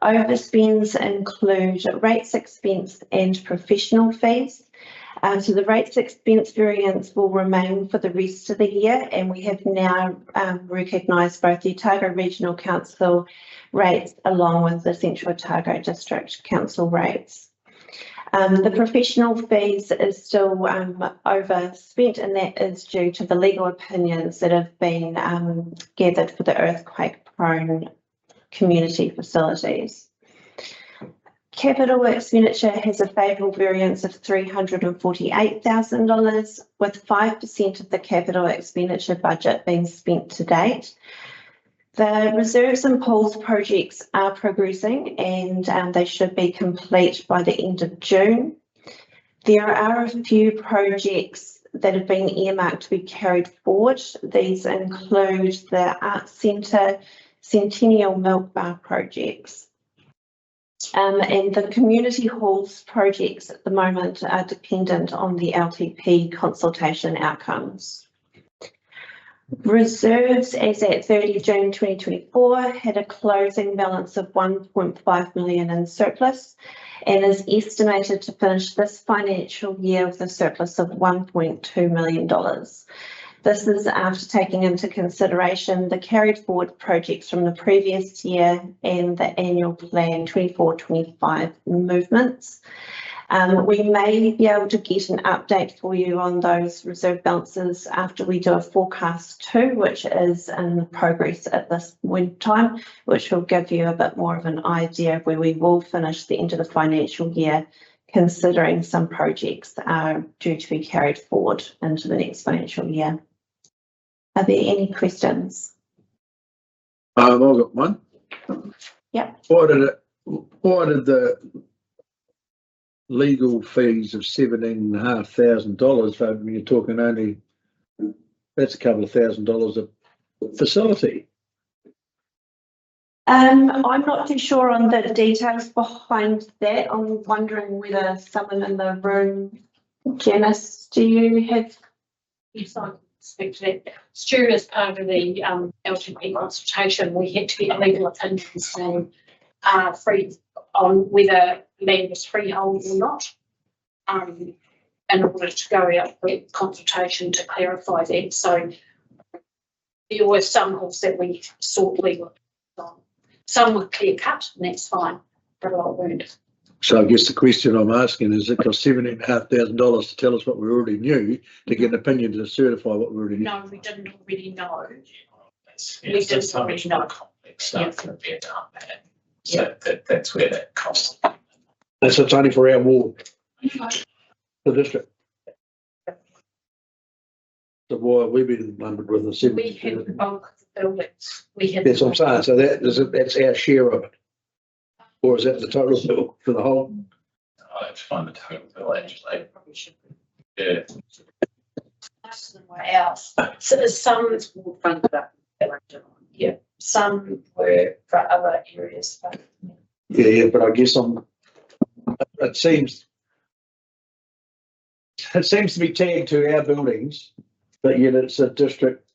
S13: Overspends include rates expense and professional fees. So the rates expense variance will remain for the rest of the year, and we have now recognised both the Otago Regional Council rates along with the Central Otago District Council rates. The professional fees is still overspent, and that is due to the legal opinions that have been gathered for the earthquake-prone community facilities. Capital expenditure has a favourable variance of $348,000, with 5% of the capital expenditure budget being spent to date. The reserves and pools projects are progressing, and they should be complete by the end of June. There are a few projects that have been earmarked to be carried forward. These include the Arts Centre, Centennial Milk Bar projects. And the community halls projects at the moment are dependent on the LTP consultation outcomes. Reserves as at 30 June 2024 had a closing balance of 1.5 million in surplus and is estimated to finish this financial year with a surplus of $1.2 million. This is after taking into consideration the carried forward projects from the previous year and the annual plan 24-25 movements. We may be able to get an update for you on those reserve balances after we do a forecast too, which is in progress at this point in time, which will give you a bit more of an idea of where we will finish the end of the financial year, considering some projects are due to be carried forward into the next financial year. Are there any questions?
S4: I've got one.
S13: Yeah.
S4: Why did the legal fees of $17,500, when you're talking only, that's a couple of $1,000s a facility?
S13: I'm not too sure on the details behind that. I'm wondering whether someone in the room, Janice, do you have?
S6: Yes, I can speak to that. Stu, as part of the LTP consultation, we had to get legal opinions from free on whether land was freehold or not. In order to go out for consultation to clarify that. So there were some halls that we sought legal opinions on. Some were clear cut, and that's fine, but a lot weren't.
S4: So I guess the question I'm asking is, it cost $17,500 to tell us what we already knew, to get an opinion to certify what we already knew?
S6: No, we didn't already know.
S10: We did so much more complex stuff that we had to unpack. So that's where that cost.
S4: That's it's only for our ward, the district. So why have we been lumbered with the
S6: We had the bulk of the buildings. We had.
S4: That's what I'm saying. So that's our share of it. Or is that the total bill for the whole?
S10: I have to find the total bill actually. Yeah.
S6: Most of them were ours. So some were funded up. Yeah, some were for other areas. But
S4: Yeah, but I guess it seems to be tagged to our buildings, but yet it's a district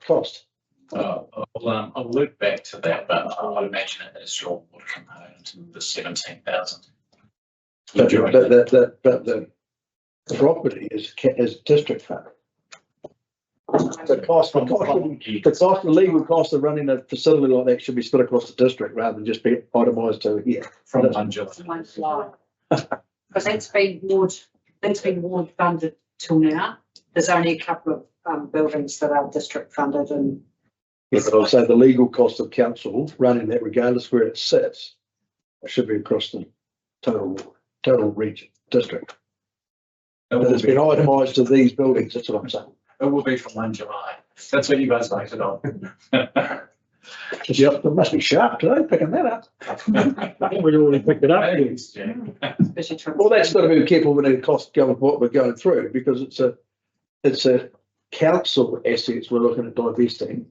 S4: cost.
S10: I'll loop back to that, but I'd imagine it is your water component, the 17,000.
S4: But the property is district fund. The cost, the legal cost of running a facility like that should be split across the district rather than just be itemised to here.
S10: From 1 July.
S7: One July. Because that's been ward funded till now. There's only a couple of buildings that are district funded and.
S4: Yeah, but I'll say the legal cost of council running that regardless where it sits, it should be across the total region, district. But it's been itemised to these buildings, that's what I'm saying.
S10: It will be from 1 July. That's what you guys voted on.
S4: Yep, it must be sharp today, picking that up.
S1: I think we already picked it up.
S10: Thanks, Jack.
S4: Well, that's got to be careful when it costs going what we're going through, because it's a council assets we're looking at divesting.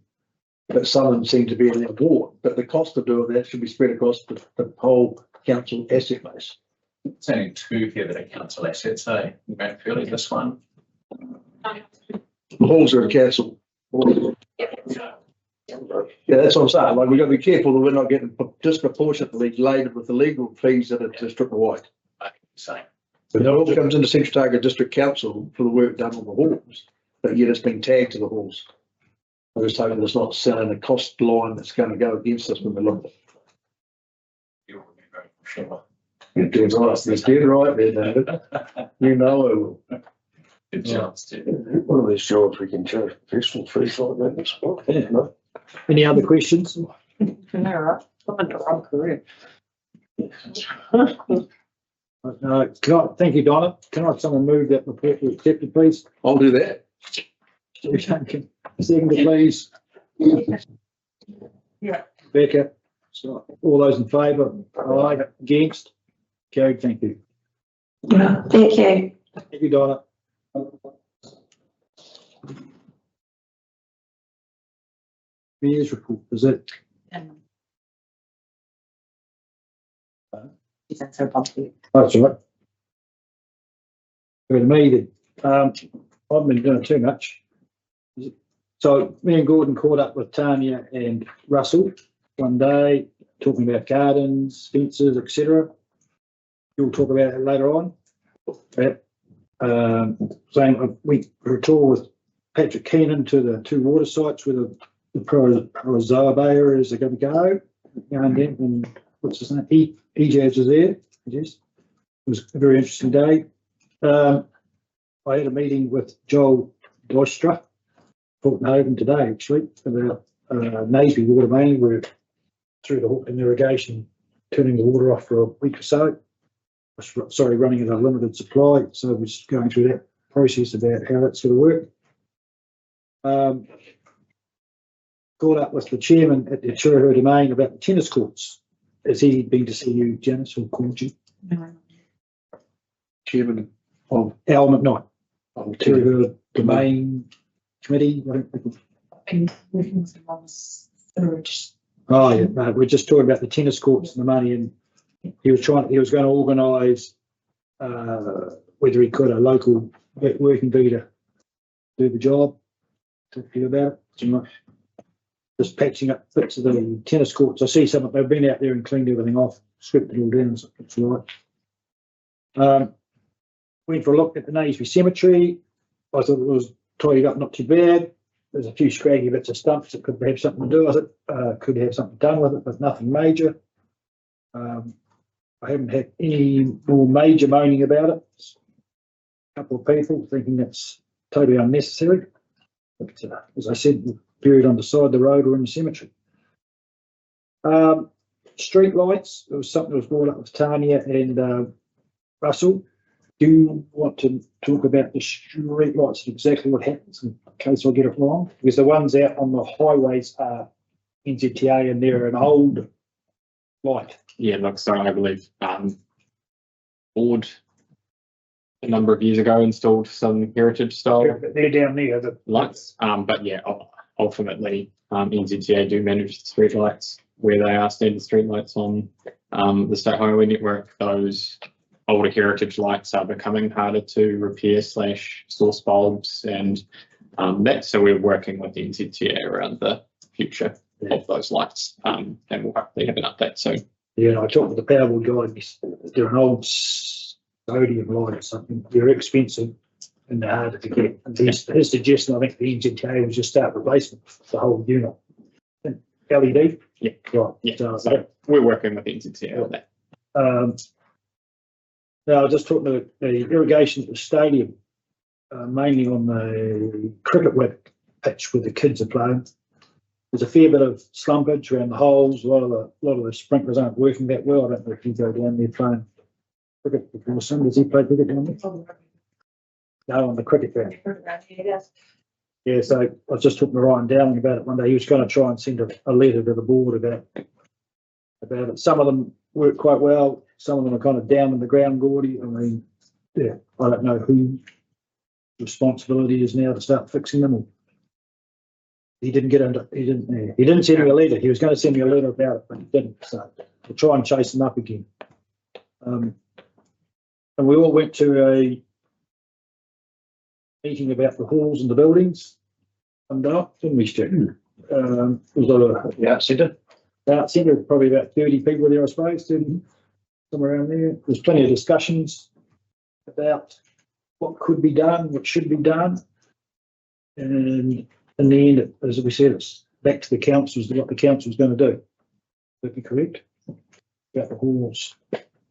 S4: But some of them seem to be in their ward, but the cost of doing that should be spread across the whole council asset base.
S10: It's only 2 here that are council assets, eh? You don't feel this one?
S4: The halls are a council. Yeah, that's what I'm saying. Like, we've got to be careful that we're not getting disproportionately laden with the legal fees that are district wide.
S10: Same.
S4: But it all comes into Central Target District Council for the work done on the halls, but yet it's been tagged to the halls. I just hope it's not selling a cost line that's going to go against us when we look at it.
S10: You'll be very sure.
S4: You're doing right. That's dead right there, David. You know I will.
S10: Good chance to.
S12: One of these jobs we can charge professional fees like that. It's not,
S1: Yeah.
S12: no.
S1: Any other questions?
S7: No, right. I'm in the wrong career.
S1: Thank you, Donna. Can I have someone move that report to accept it, please?
S4: I'll do that.
S1: Second, please.
S7: Yeah.
S1: Becca, so all those in favour? Aye. Against? Carried, thank you.
S13: Thank you.
S1: Thank you, Donna. Mayor's report, is it?
S7: That's so bumpy.
S1: That's all right. Go to me then. I haven't been doing too much. So me and Gordon caught up with Tanya and Russell one day, talking about gardens, fences, etc. You'll talk about it later on. Saying we were a tour with Patrick Keenan to the 2 water sites where the prozoa areas are going to go. And what's his name? EJABS was there. It was a very interesting day. I had a meeting with Joel Dostra, Porthaven today actually, about Naseby water main. We're through the Hawkins irrigation, turning the water off for a week or so. Sorry, running at a limited supply. So we're just going through that process about how that's going to work. Caught up with the chairman at the Churaho Domain about the tennis courts. Has he been to see you, Janice, or called you?
S7: No.
S4: Chairman of
S1: Al McKnight, of Churaho Domain Committee. I don't think.
S7: Been working with them on sewage.
S1: Oh yeah, no, we're just talking about the tennis courts and the money, and he was going to organise whether he could a local working bee to do the job. Talk to you about it. Just patching up bits of the tennis courts. I see some, they've been out there and cleaned everything off, stripped it all down, so it's all right. Went for a look at the Naseby Cemetery. I thought it was tidied up not too bad. There's a few scraggy bits of stumps that could have something to do with it, could have something done with it, but nothing major. I haven't had any more major moaning about it. A couple of people thinking that's totally unnecessary. But as I said, buried on the side of the road or in the cemetery. Street lights, there was something that was brought up with Tanya and Russell. Do you want to talk about the street lights and exactly what happens in case I get it wrong? Because the ones out on the highways are NZTA and they're an old light.
S5: Yeah, look, so I believe Board a number of years ago installed some heritage style
S1: They're down there.
S5: lights. But yeah, ultimately NZTA do manage the street lights where they are standard street lights on the state highway network. Those older heritage lights are becoming harder to repair / source bulbs and that. So we're working with the NZTA around the future of those lights. And we'll hopefully have an update soon.
S1: Yeah, I talked with the Powerboard guys, they're an old sodium light or something, they're expensive and they're harder to get. And his suggestion, I think the NZTA was just start replacement the whole unit. LED?
S5: Yeah.
S1: Right.
S5: Yeah, so we're working with the NZTA on that.
S1: Now, I was just talking to the irrigation at the stadium, mainly on the cricket pitch where the kids are playing. There's a fair bit of slumpage around the holes. A lot of the sprinklers aren't working that well. I don't know if you go down there playing cricket before. Does he play cricket down there? No, on the cricket ground. Yeah, so I was just talking to Ryan Dowling about it one day. He was going to try and send a letter to the board about it. Some of them work quite well. Some of them are kind of down in the ground, Gordy. I mean, yeah, I don't know who responsibility is now to start fixing them. He didn't send me a letter. He was going to send me a letter about it, but he didn't. So we'll try and chase him up again. And we all went to a meeting about the halls and the buildings. Didn't we, Stu? It was the Art Centre. The Art Centre, probably about 30 people there, I suppose, 30, somewhere around there. There's plenty of discussions about what could be done, what should be done. And in the end, as we said, it's back to the councils, what the council's going to do. Would that be correct? About the halls,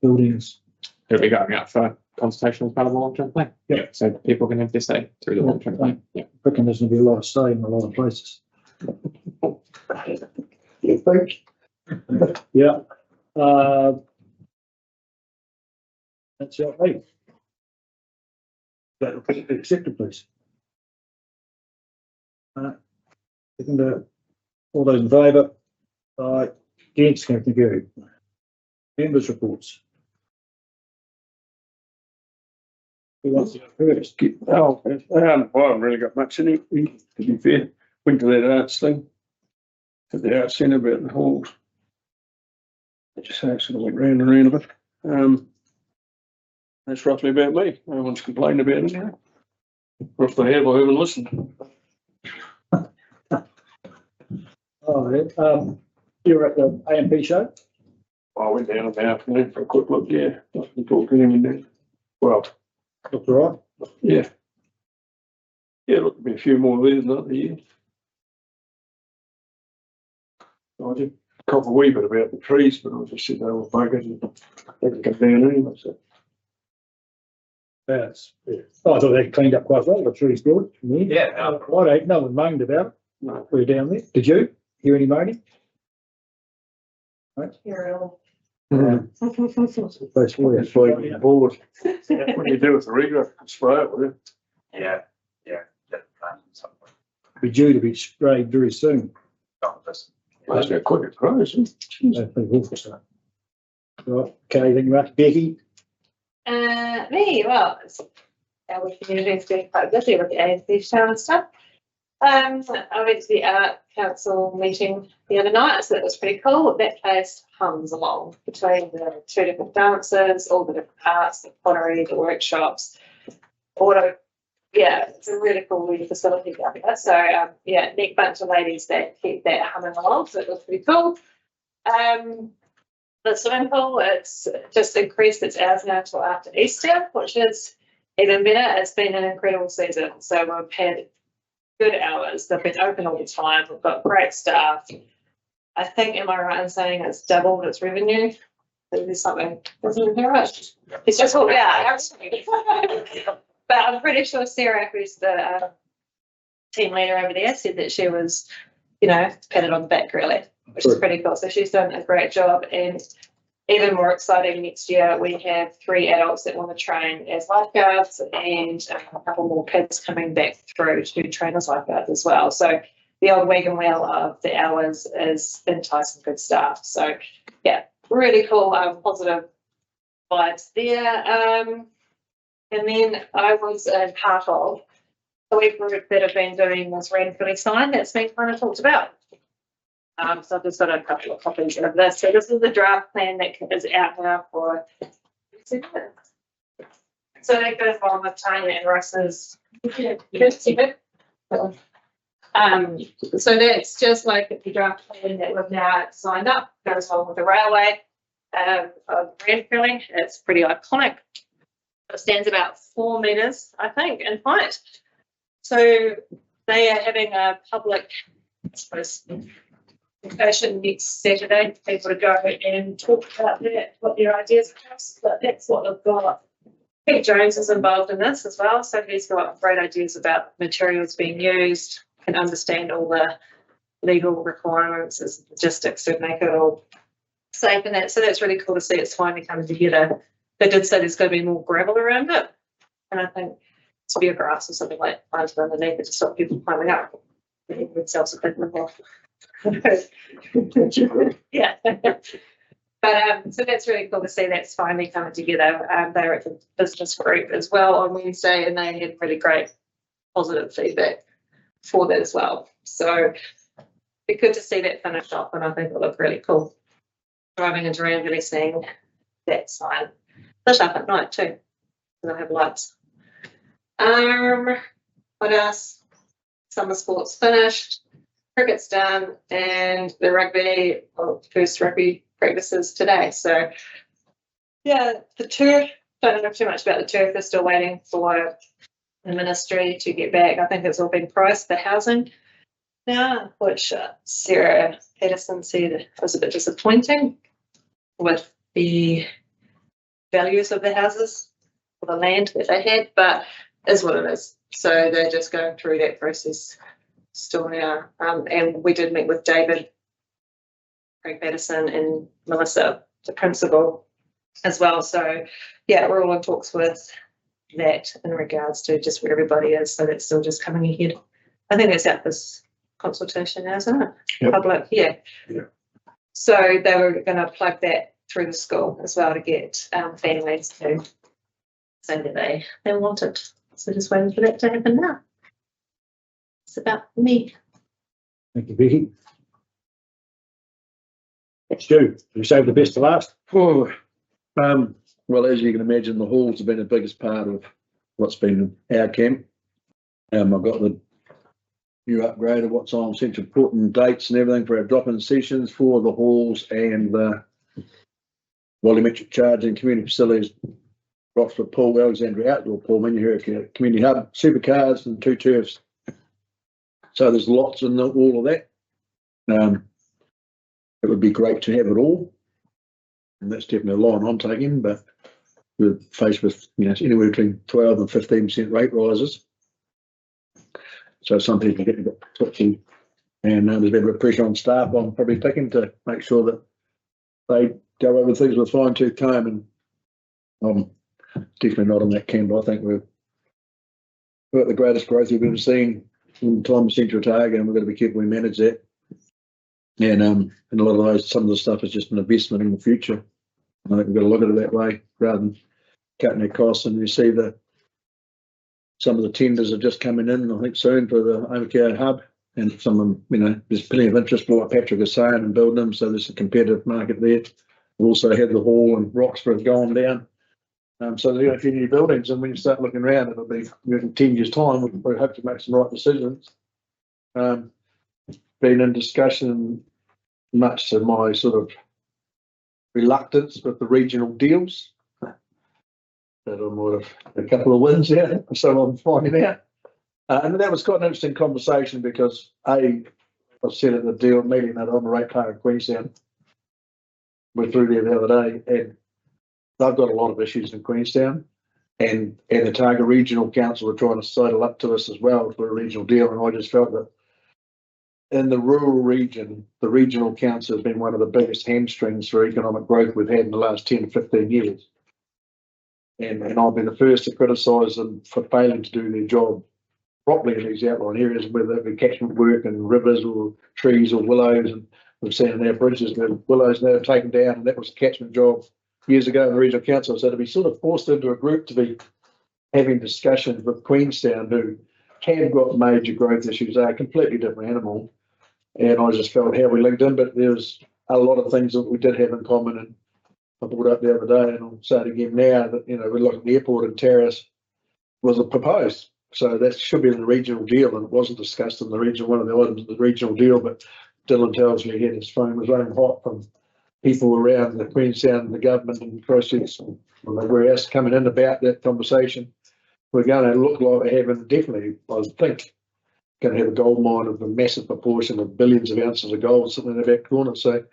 S1: buildings.
S5: It'll be going out for consultation as part of the long-term plan.
S1: Yeah.
S5: So people can have their say through the long-term plan. Yeah.
S1: I reckon there's going to be a lot of say in a lot of places. You think? Yeah. That's our way. That will be accepted, please. Second, all those in favour? Aye. Against, thank you. Members' reports. Who wants to go first?
S12: Oh, I haven't really got much in it, to be fair. Went to that arts thing. At the Arts Centre about the halls. I just sort of went round and round a bit. That's roughly about me. No one's complained about it now. Or if they have, I haven't listened.
S1: Oh, yeah. You were at the AMP show?
S12: I went down in the afternoon for a quick look, yeah. I can talk to him in there. Well,
S1: Looked all right.
S12: yeah. Yeah, look, there'll be a few more there than the year. I did cop a wee bit about the trees, but I just said they were buggers and they can come down anyway, so.
S1: That's, yeah. Oh, I thought they cleaned up quite well. The trees good.
S10: Yeah.
S1: Right, no one moaned about it.
S12: No.
S1: We were down there. Did you hear any moaning? Right. That's why
S12: That's why you're bored. What do you do with the rigger? Spray it with it.
S10: Yeah.
S1: be due to be sprayed very soon.
S12: That's how quick it grows, isn't it?
S1: That's pretty awful stuff. Right, okay, then you're up, Becky.
S3: Well, our community's been quite busy with the ANC show and stuff. I went to the Art Council meeting the other night, so that was pretty cool. That place hums along between the two different dances, all the different arts, the pottery, the workshops, auto. Yeah, it's a really cool new facility down there. So, yeah, neat bunch of ladies that keep that humming along, so it was pretty cool. The swimming pool, it's just increased its hours now until after Easter, which is even better. It's been an incredible season. So we've had good hours. They've been open all the time. We've got great staff. I think, am I right in saying it's doubled its revenue? There's something, isn't it right? It's just all, yeah. But I'm pretty sure Sarah, who's the team leader over there, said that she was, patted on the back really, which is pretty cool. So she's done a great job. And even more exciting, next year we have 3 adults that want to train as lifeguards and a couple more kids coming back through to train as lifeguards as well. So the old wagon wheel of the hours is enticing good staff. So yeah, really cool, positive vibes there. And then I was a part of the web group that have been doing this Rainfully sign that's been kind of talked about. So I've just got a couple of copies of this. So this is the draft plan that is out now for. So that goes along with Tanya and Russ's. So that's just like the draft plan that we've now signed up, goes along with the railway. Of Ranfurly, it's pretty iconic. It stands about 4 meters, I think, in height. So they are having a public, I suppose, discussion next Saturday, for people to go and talk about that, what their ideas are. But that's what they've got. Pete Jones is involved in this as well, so he's got great ideas about materials being used, can understand all the legal requirements, as logistics to make it all safe and that. So that's really cool to see it's finally coming together. They did say there's going to be more gravel around it, and I think spear grass or something like planted underneath it to stop people climbing up. Themselves a bit more. Yeah. But so that's really cool to see that's finally coming together. They were at the business group as well on Wednesday, and they had really great positive feedback for that as well. So it's good to see that finished off, and I think it'll look really cool. Driving into Ranfurly, seeing that sign lit up at night too. They'll have lights. What else? Summer sports finished, cricket's done, and the rugby, first rugby practices today. So yeah, the turf, don't know too much about the turf. They're still waiting for the ministry to get back. I think it's all been priced, the housing now, which Sarah Patterson said was a bit disappointing with the values of the houses or the land that they had, but is what it is. So they're just going through that process still now. And we did meet with David, Craig Patterson, and Melissa, the principal, as well. So yeah, we're all in talks with that in regards to just where everybody is. So that's still just coming ahead. I think that's out this consultation now, isn't it?
S4: Yep.
S3: Public, yeah.
S4: Yeah.
S3: So they were going to plug that through the school as well to get families to say that they want it. So just waiting for that to happen now. It's about me.
S1: Thank you, Vicky. Stu, you saved the best to last.
S4: Oh, well, as you can imagine, the halls have been the biggest part of what's been our camp. I've got the new upgrade of what's on central port and dates and everything for our drop-in sessions for the halls and the volumetric charging community facilities. Roxford Pool, Alexandria Outdoor Pool, Maniototo Community Hub, supercars and 2 turfs. So there's lots in all of that. It would be great to have it all. And that's definitely a line I'm taking, but we're faced with, anywhere between 12 and 15% rate rises. So some people get a bit twitchy, and there's a bit of pressure on staff. I'm probably picking to make sure that they go over things with fine tooth comb, and I'm definitely not on that camp. I think we're at the greatest growth we've ever seen in time of Central Otago, and we've got to be careful we manage that. And a lot of those, some of the stuff is just an investment in the future. I think we've got to look at it that way rather than cutting our costs. And you see some of the tenders are just coming in, I think soon, for the Oakau hub, and some of them, there's plenty of interest for what Patrick is saying and building them. So there's a competitive market there. We also had the hall and Roxford going down. So there's a few new buildings, and when you start looking around, it'll be in 10 years' time. We hope to make some right decisions. Been in discussion, much to my sort of reluctance with the regional deals. That I might have a couple of wins there, so I'm finding out. And that was quite an interesting conversation because I said at the deal meeting that I'm a ratepayer in Queenstown. We're through there the other day, and they've got a lot of issues in Queenstown, and the Otago Regional Council were trying to sidle up to us as well for a regional deal, and I just felt that in the rural region, the regional council has been one of the biggest hamstrings for economic growth we've had in the last 10 to 15 years. And I've been the first to criticise them for failing to do their job properly in these outlying areas, whether it be catchment work and rivers or trees or willows. And we've seen in our bridges where willows now taken down, and that was a catchment job years ago in the regional council. So to be sort of forced into a group to be having discussions with Queenstown, who have got major growth issues, are a completely different animal. And I just felt how we linked in, but there was a lot of things that we did have in common. And I brought up the other day, and I'll say it again now, that, we look at the airport in Terrace was proposed. So that should be in the regional deal, and it wasn't discussed in the regional, one of the items of the regional deal, but Dylan tells me he had his phone was running hot from people around the Queenstown and the government and the process, we're asked coming in about that conversation. We're going to look like we're having, definitely, I think, going to have a gold mine of a massive proportion of billions of ounces of gold sitting in the back corner. So,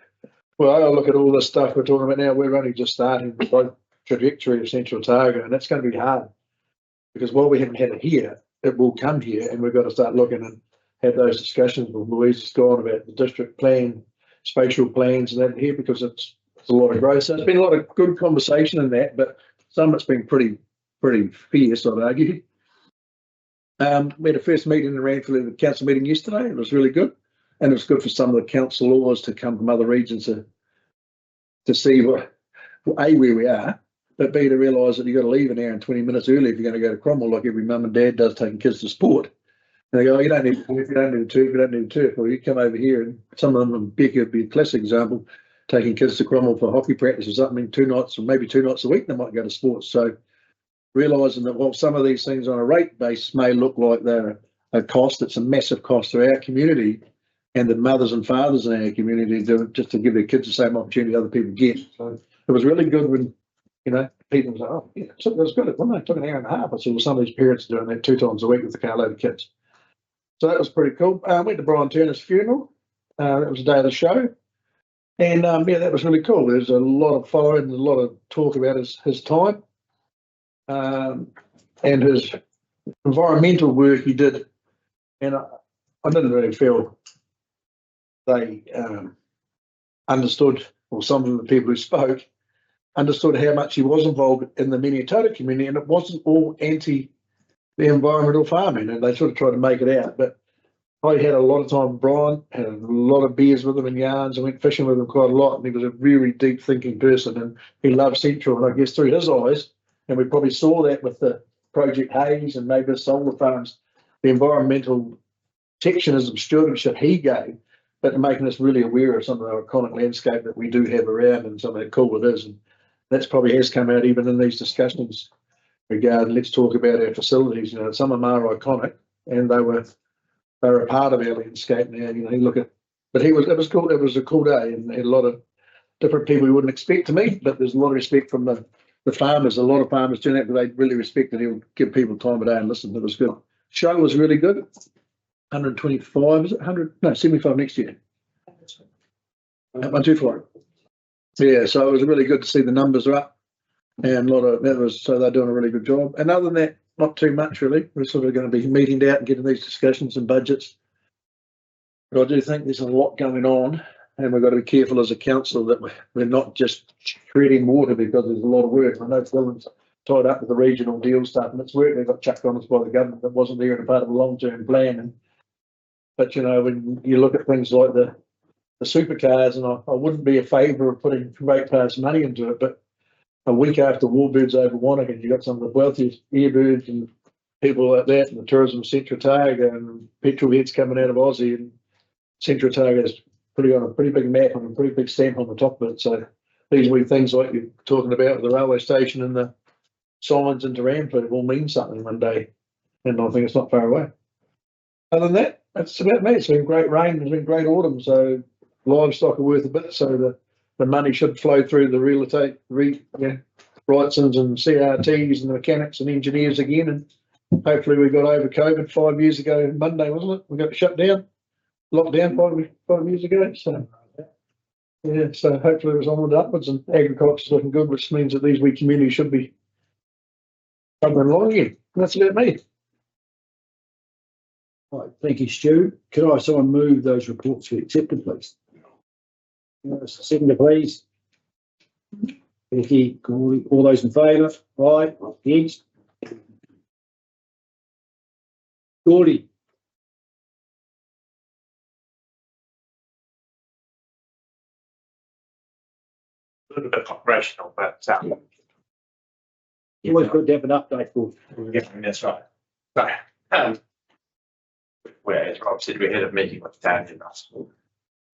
S4: well, I look at all this stuff we're talking about now, we're only just starting the growth trajectory of Central Otago, and that's going to be hard because while we haven't had it here, it will come here, and we've got to start looking and have those discussions with Louise has gone about the district plan, spatial plans and that here, because it's a lot of growth. So it's been a lot of good conversation in that, but some of it's been pretty fierce, I'd argue. We had a first meeting in Ranfurly, the council meeting yesterday. It was really good, and it was good for some of the council laws to come from other regions to see what A, where we are, but B, to realise that you've got to leave an hour and 20 minutes early if you're going to go to Cromwell, like every mum and dad does, taking kids to sport. And they go, oh, you don't need a turf, you don't need a turf, you don't need a turf. Well, you come over here, and some of them, and Becky would be a classic example, taking kids to Cromwell for hockey practice or something, 2 nights or maybe 2 nights a week, they might go to sports. So realising that while some of these things on a rate base may look like they're a cost, it's a massive cost to our community and the mothers and fathers in our community just to give their kids the same opportunity other people get. So it was really good when, you know, people was like, oh, yeah, so it was good. When they took an hour and a half, I said, well, some of these parents are doing that 2 times a week with a carload of kids. So that was pretty cool. Went to Brian Turner's funeral. That was the day of the show. And yeah, that was really cool. There's a lot of following and a lot of talk about his time and his environmental work he did. And I didn't really feel they understood, or some of the people who spoke understood how much he was involved in the Maniototo community, and it wasn't all anti the environmental farming, and they sort of tried to make it out. But I had a lot of time with Brian, had a lot of beers with him and yarns. I went fishing with him quite a lot, and he was a very deep thinking person, and he loved Central. And I guess through his eyes, and we probably saw that with the Project Hayes and maybe the solar farms, the environmental protectionism stewardship he gave, but making us really aware of some of the iconic landscape that we do have around and some of how cool it is. And that's probably has come out even in these discussions regarding, let's talk about our facilities. You know, some of them are iconic, and they were a part of our landscape now. You know, you look at, but it was cool. It was a cool day, and had a lot of different people you wouldn't expect to meet, but there's a lot of respect from the farmers. A lot of farmers turn out because they really respect that he'll give people time of day and listen. It was good. Show was really good. 125, is it 100? No, 75 next year. 125. Yeah, so it was really good to see the numbers are up, and a lot of that was, so they're doing a really good job. And other than that, not too much really. We're sort of going to be meeting out and getting these discussions and budgets. But I do think there's a lot going on, and we've got to be careful as a council that we're not just treading water because there's a lot of work. I know Dylan's tied up with the regional deal stuff, and it's work that got chucked on us by the government that wasn't there in a part of a long-term plan. But you know, when you look at things like the supercars, and I wouldn't be a favour of putting ratepayers' money into it, but a week after Warbirds over Wanaka, you got some of the wealthiest airbirds and people like that, and the tourism of Central Otago and petrol heads coming out of Aussie, and Central Otago is putting on a pretty big map and a pretty big stamp on the top of it. So these wee things like you're talking about with the railway station and the signs into Ranfurly will mean something one day, and I think it's not far away. Other than that, that's about me. It's been great rain, it's been great autumn, so livestock are worth a bit, so the money should flow through the real estate, Brightsons and CRTs and the mechanics and engineers again. And hopefully we got over COVID 5 years ago, Monday, wasn't it? We got shut down, locked down 5 years ago. So yeah, so hopefully it was onward upwards, and agriculture's looking good, which means that these wee communities should be coming along again. That's about me.
S1: Right, thank you, Stu. Could I someone move those reports be accepted, please? Seconder, please. Becky, Corey, all those in favour? Aye. Against? Gordy?
S10: A little bit operational, but
S1: You always got to have an update for.
S10: yeah, that's right. So, where, as Rob said, we had a meeting with Dan in Russell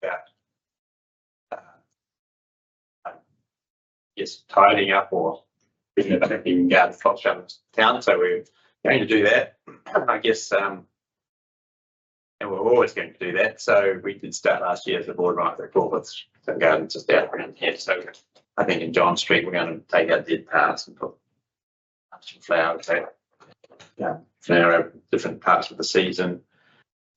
S10: about yes, tidying up or renovating flops around town. So we're
S14: going to do that. I guess, and we're always going to do that. So we did start last year as a board, might recall, with some gardens just out around here. So I think in John Street, we're going to take out dead parts and put up some flowers there. Flower over different parts of the season.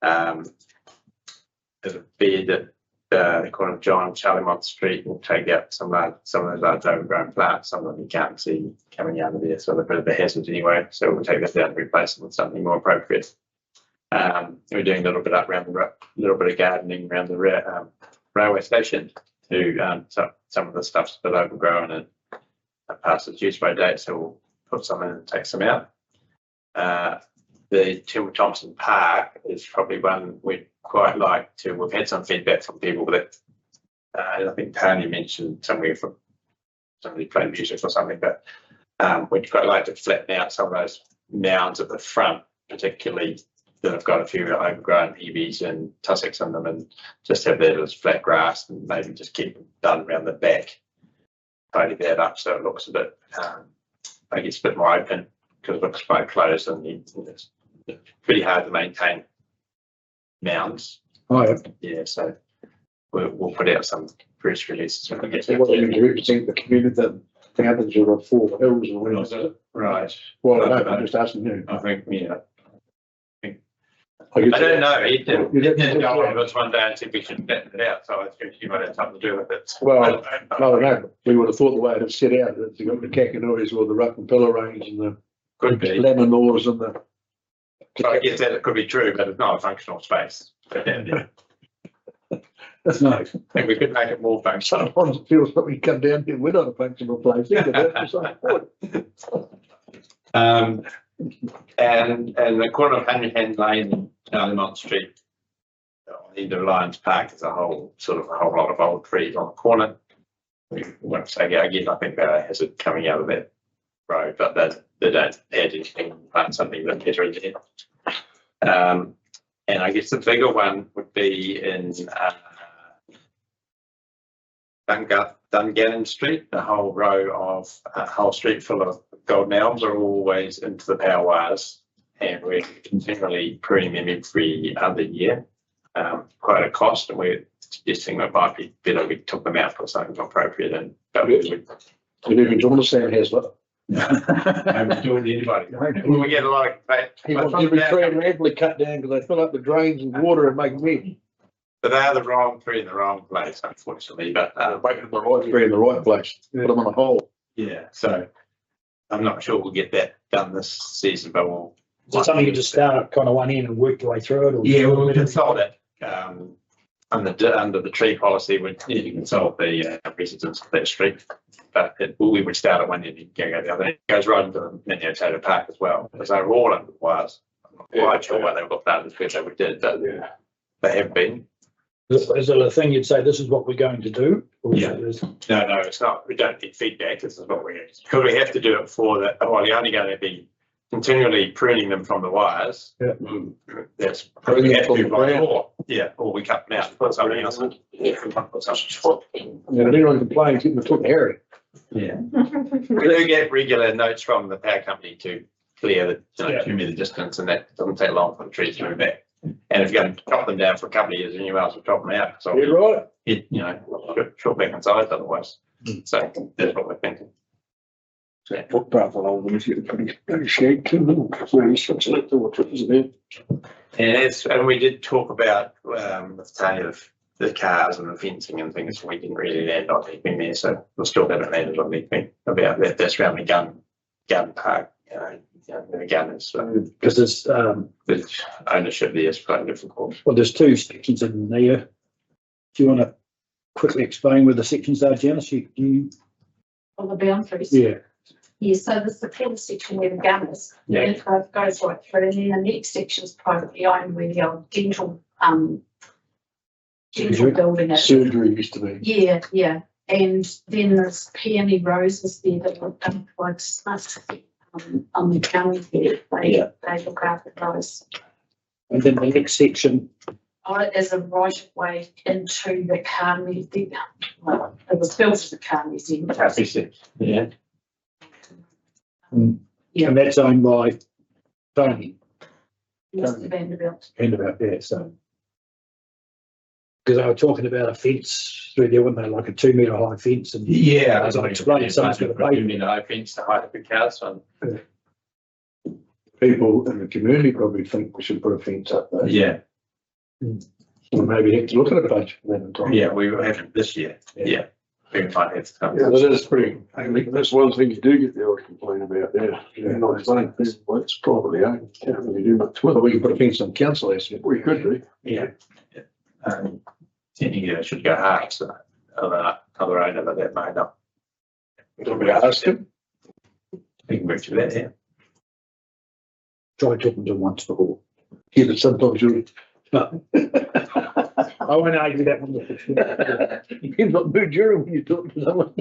S14: There's a bed at the corner of John and Charlemont Street. We'll take out some of those large overgrown plants. Some of them you can't see coming out of there, so they're a bit of a hazard anyway. So we'll take that down and replace them with something more appropriate. We're doing a little bit up around little bit of gardening around the railway station to some of the stuff's a bit overgrown and past its use by date, so we'll put some in and take some out. The Tim Thompson Park is probably one we'd quite like to. We've had some feedback from people that I think Tanya mentioned somewhere from somebody playing music or something, but we'd quite like to flatten out some of those mounds at the front, particularly that have got a few overgrown heavies and tussocks in them, and just have that as flat grass, and maybe just keep them done around the back, tidy that up so it looks a bit, I guess, a bit more open, because it looks quite closed and it's pretty hard to maintain mounds.
S4: Oh, yeah.
S14: Yeah, so we'll put out some press releases when we get
S4: So what do you represent the community, the fountains of the Four Hills and what else?
S14: right.
S4: Well, I don't know, I'm just asking you.
S14: I think, yeah.
S4: I
S14: I don't know. He
S4: You
S14: did
S4: didn't-
S14: go on with us one day and said we should flatten it out, so I think he might have something to do with it.
S4: Well, I don't know, we would have thought the way it was set out, that you got the Kakanois or the Ruck and Pillar range and the
S14: Could be.
S4: Laminors and the.
S14: So I guess that it could be true, but it's not a functional space. But yeah,
S4: That's nice.
S14: I think we could make it more functional.
S4: Sometimes it feels like we come down here, we're not a functional place. Look at that, for some point.
S14: And the corner of Hand Lane and Charlemont Street, on the end of Lions Park, is a whole lot of old trees on the corner. We want to say again, I think there has it coming out of that road, but they don't add anything, plant something that better in there. And I guess the bigger one would be in Dungannon Street. The whole row of whole street full of golden elms are always into the power wires, and we're continually pruning them every other year. Quite a cost, and we're suggesting it might be better we took them out for something appropriate and
S4: We even John Sam has one.
S14: I'm doing anybody. When we get a lot of
S4: He wants every tree randomly cut down because they fill up the drains with water and make mess.
S14: but they are the wrong tree in the wrong place, unfortunately. But
S4: Make the right tree in the right place, put them on a hole.
S14: yeah, so I'm not sure we'll get that done this season, but we'll.
S1: Is it something you just start at kind of one end and work your way through it? Or
S14: Yeah, we'll consult it. Under the tree policy, we need to consult the residents of that street. But we would start at one end and go the other. It goes right into the Maniototo Park as well, because they were all under the wires. I'm not quite sure why they got that as best we did, but they have been.
S1: Is it a thing you'd say, this is what we're going to do? Or is
S14: Yeah.
S1: it-
S14: No, it's not. We don't get feedback. This is what we're going to, because we have to do it for that. Well, you're only going to be continually pruning them from the wires.
S1: Yeah.
S14: That's
S4: Pruning
S14: we
S4: them
S14: have
S4: from
S14: to
S4: the
S14: by
S4: ground.
S14: law. Yeah, or we cut them out and put something else in. Put something.
S4: And anyone complains, getting the foot hairy.
S14: Yeah. We do get regular notes from the power company to clear the 2 metre distance, and that doesn't take long for the trees to move back. And if you're going to chop them down for a couple of years, then you might as well chop them out. So
S4: You're right.
S14: short back in size otherwise. So that's what we're thinking.
S12: Footpath along them is getting pretty shaky. Isn't it?
S14: And we did talk about with Tanya of the cars and the fencing and things. We didn't really land on anything there, so we still haven't landed on anything about that. That's around the gun park. The gun is
S1: Because there's,
S14: the ownership there is quite difficult.
S1: well, there's two sections in there. Do you want to quickly explain where the sections are, Janice? You,
S6: On the boundaries.
S1: yeah.
S6: Yeah, so there's the corner section where the gun is.
S14: Yeah.
S6: And it goes right through, and then the next section is privately owned where the old dental
S1: Surgery.
S6: building is.
S4: Surgery used to be.
S6: Yeah, and then there's peony roses there that look like us on the county there. They look after those.
S1: And then the next section,
S6: As a right of way into the car museum. Well, it was built as a car museum.
S14: Yeah.
S6: Yeah.
S1: and that's owned by Tony,
S3: Mr. Vanderbilt.
S1: and about that, so. Because they were talking about a fence through there, weren't they, like a 2 metre high fence and.
S14: Yeah.
S1: As I explained, someone's got to pay for it.
S14: I fence to hide the cows on.
S4: People in the community probably think we should put a fence up there.
S14: Yeah,
S4: Or maybe have to look at a budget for that in time.
S14: yeah, we will have it this year. Yeah. We might have to come.
S12: Yeah, that is pretty, I think that's one thing you do get the old complaint about there. You're not saying this, well, it's probably owned, can't really do much.
S4: Well, we can put a fence on council, actually.
S12: We could do.
S14: Yeah. Thinking it should go hard, so other owner, but that might not.
S4: Want me to ask him?
S14: We can work through that, yeah.
S1: Try talking to them once before.
S4: Yeah, but sometimes you.
S1: I won't argue that one.
S4: You've got good jury when you talk to someone.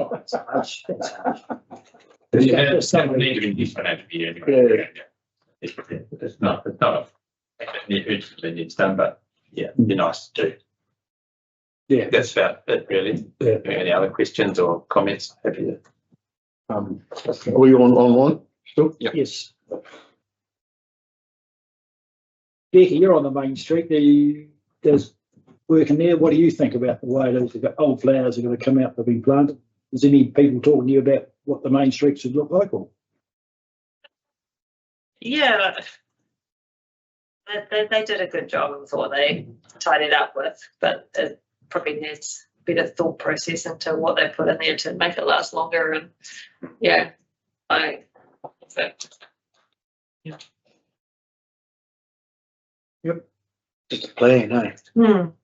S14: Yeah, some need to be this financial year anyway. It's not, urgently needs done, but yeah, it'd be nice to do.
S1: Yeah.
S14: That's about it, really.
S1: Yeah.
S14: Any other questions or comments? Happy to.
S4: Are we online still?
S14: Yep.
S1: Yes. Becky, you're on the main street. There's working there. What do you think about the way those old flowers are going to come out that have been planted? Is any people talking to you about what the main street should look like? Or?
S3: Yeah. They did a good job with what they tidied up with, but it probably needs a bit of thought process into what they put in there to make it last longer. And yeah,
S4: Just a plan, eh?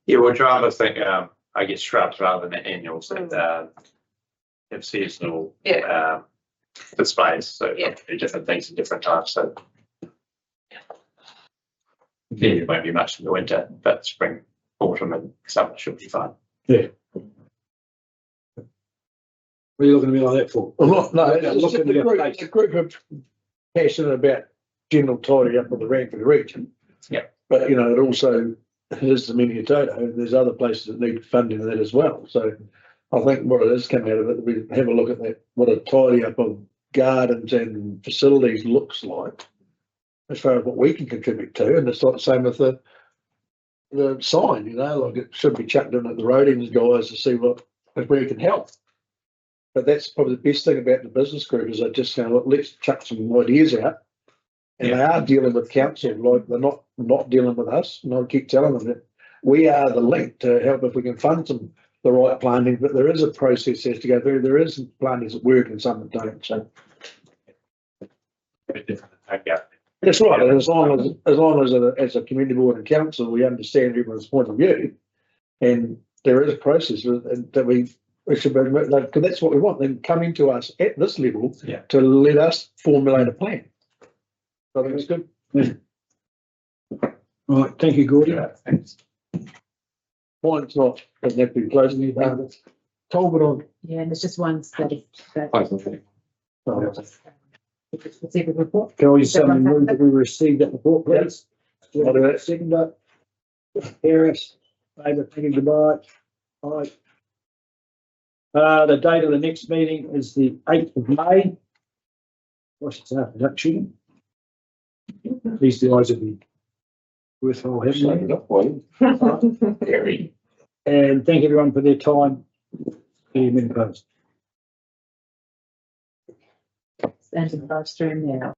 S14: Yeah, we'll try to think, I guess shrubs rather than annuals that, have seasonal, displays, so
S3: Yeah.
S14: do different things at different times, so. Yeah, it won't be much in the winter, but spring, autumn and summer should be fine.
S1: Yeah. What are you looking at me like that for?
S4: I'm not, no,
S1: Yeah,
S4: it's just
S1: look at your face.
S4: a group of passionate about general tidy up of the Ranford region.
S14: Yeah.
S4: But, you know, it also is the Maniototo, and there's other places that need funding in that as well. So I think what it is coming out of it, we have a look at that, what a tidy up of gardens and facilities looks like as far as what we can contribute to. And it's not the same with the sign, you know, like it should be chucked in at the roadings guys to see what, if we can help. But that's probably the best thing about the business group is they're just going, look, let's chuck some ideas out. And they are dealing with council, like they're not dealing with us. And I keep telling them that we are the link to help if we can fund the right planting, but there is a process that has to go through. There is plantings that work and some that don't. So that's right. And as long as a community board and council, we understand everyone's point of view, and there is a process that we should be, because that's what we want. Then coming to us at this level to let us formulate a plan. I think it's good.
S1: Yeah. Right, thank you, Gordon.
S14: Yeah, thanks.
S4: Mine's not, doesn't have to be closing. Talbot on.
S7: Yeah, and there's just one study.
S1: Can we move that we receive that report, please?
S4: I'll do that.
S1: Second, Harris, favourite, thinking goodbye. Aye. The date of the next meeting is the 8th of May. What's its after that shooting? These guys will be worthwhile having. And thank everyone for their time. Meeting closed.
S7: Stand in the live stream now.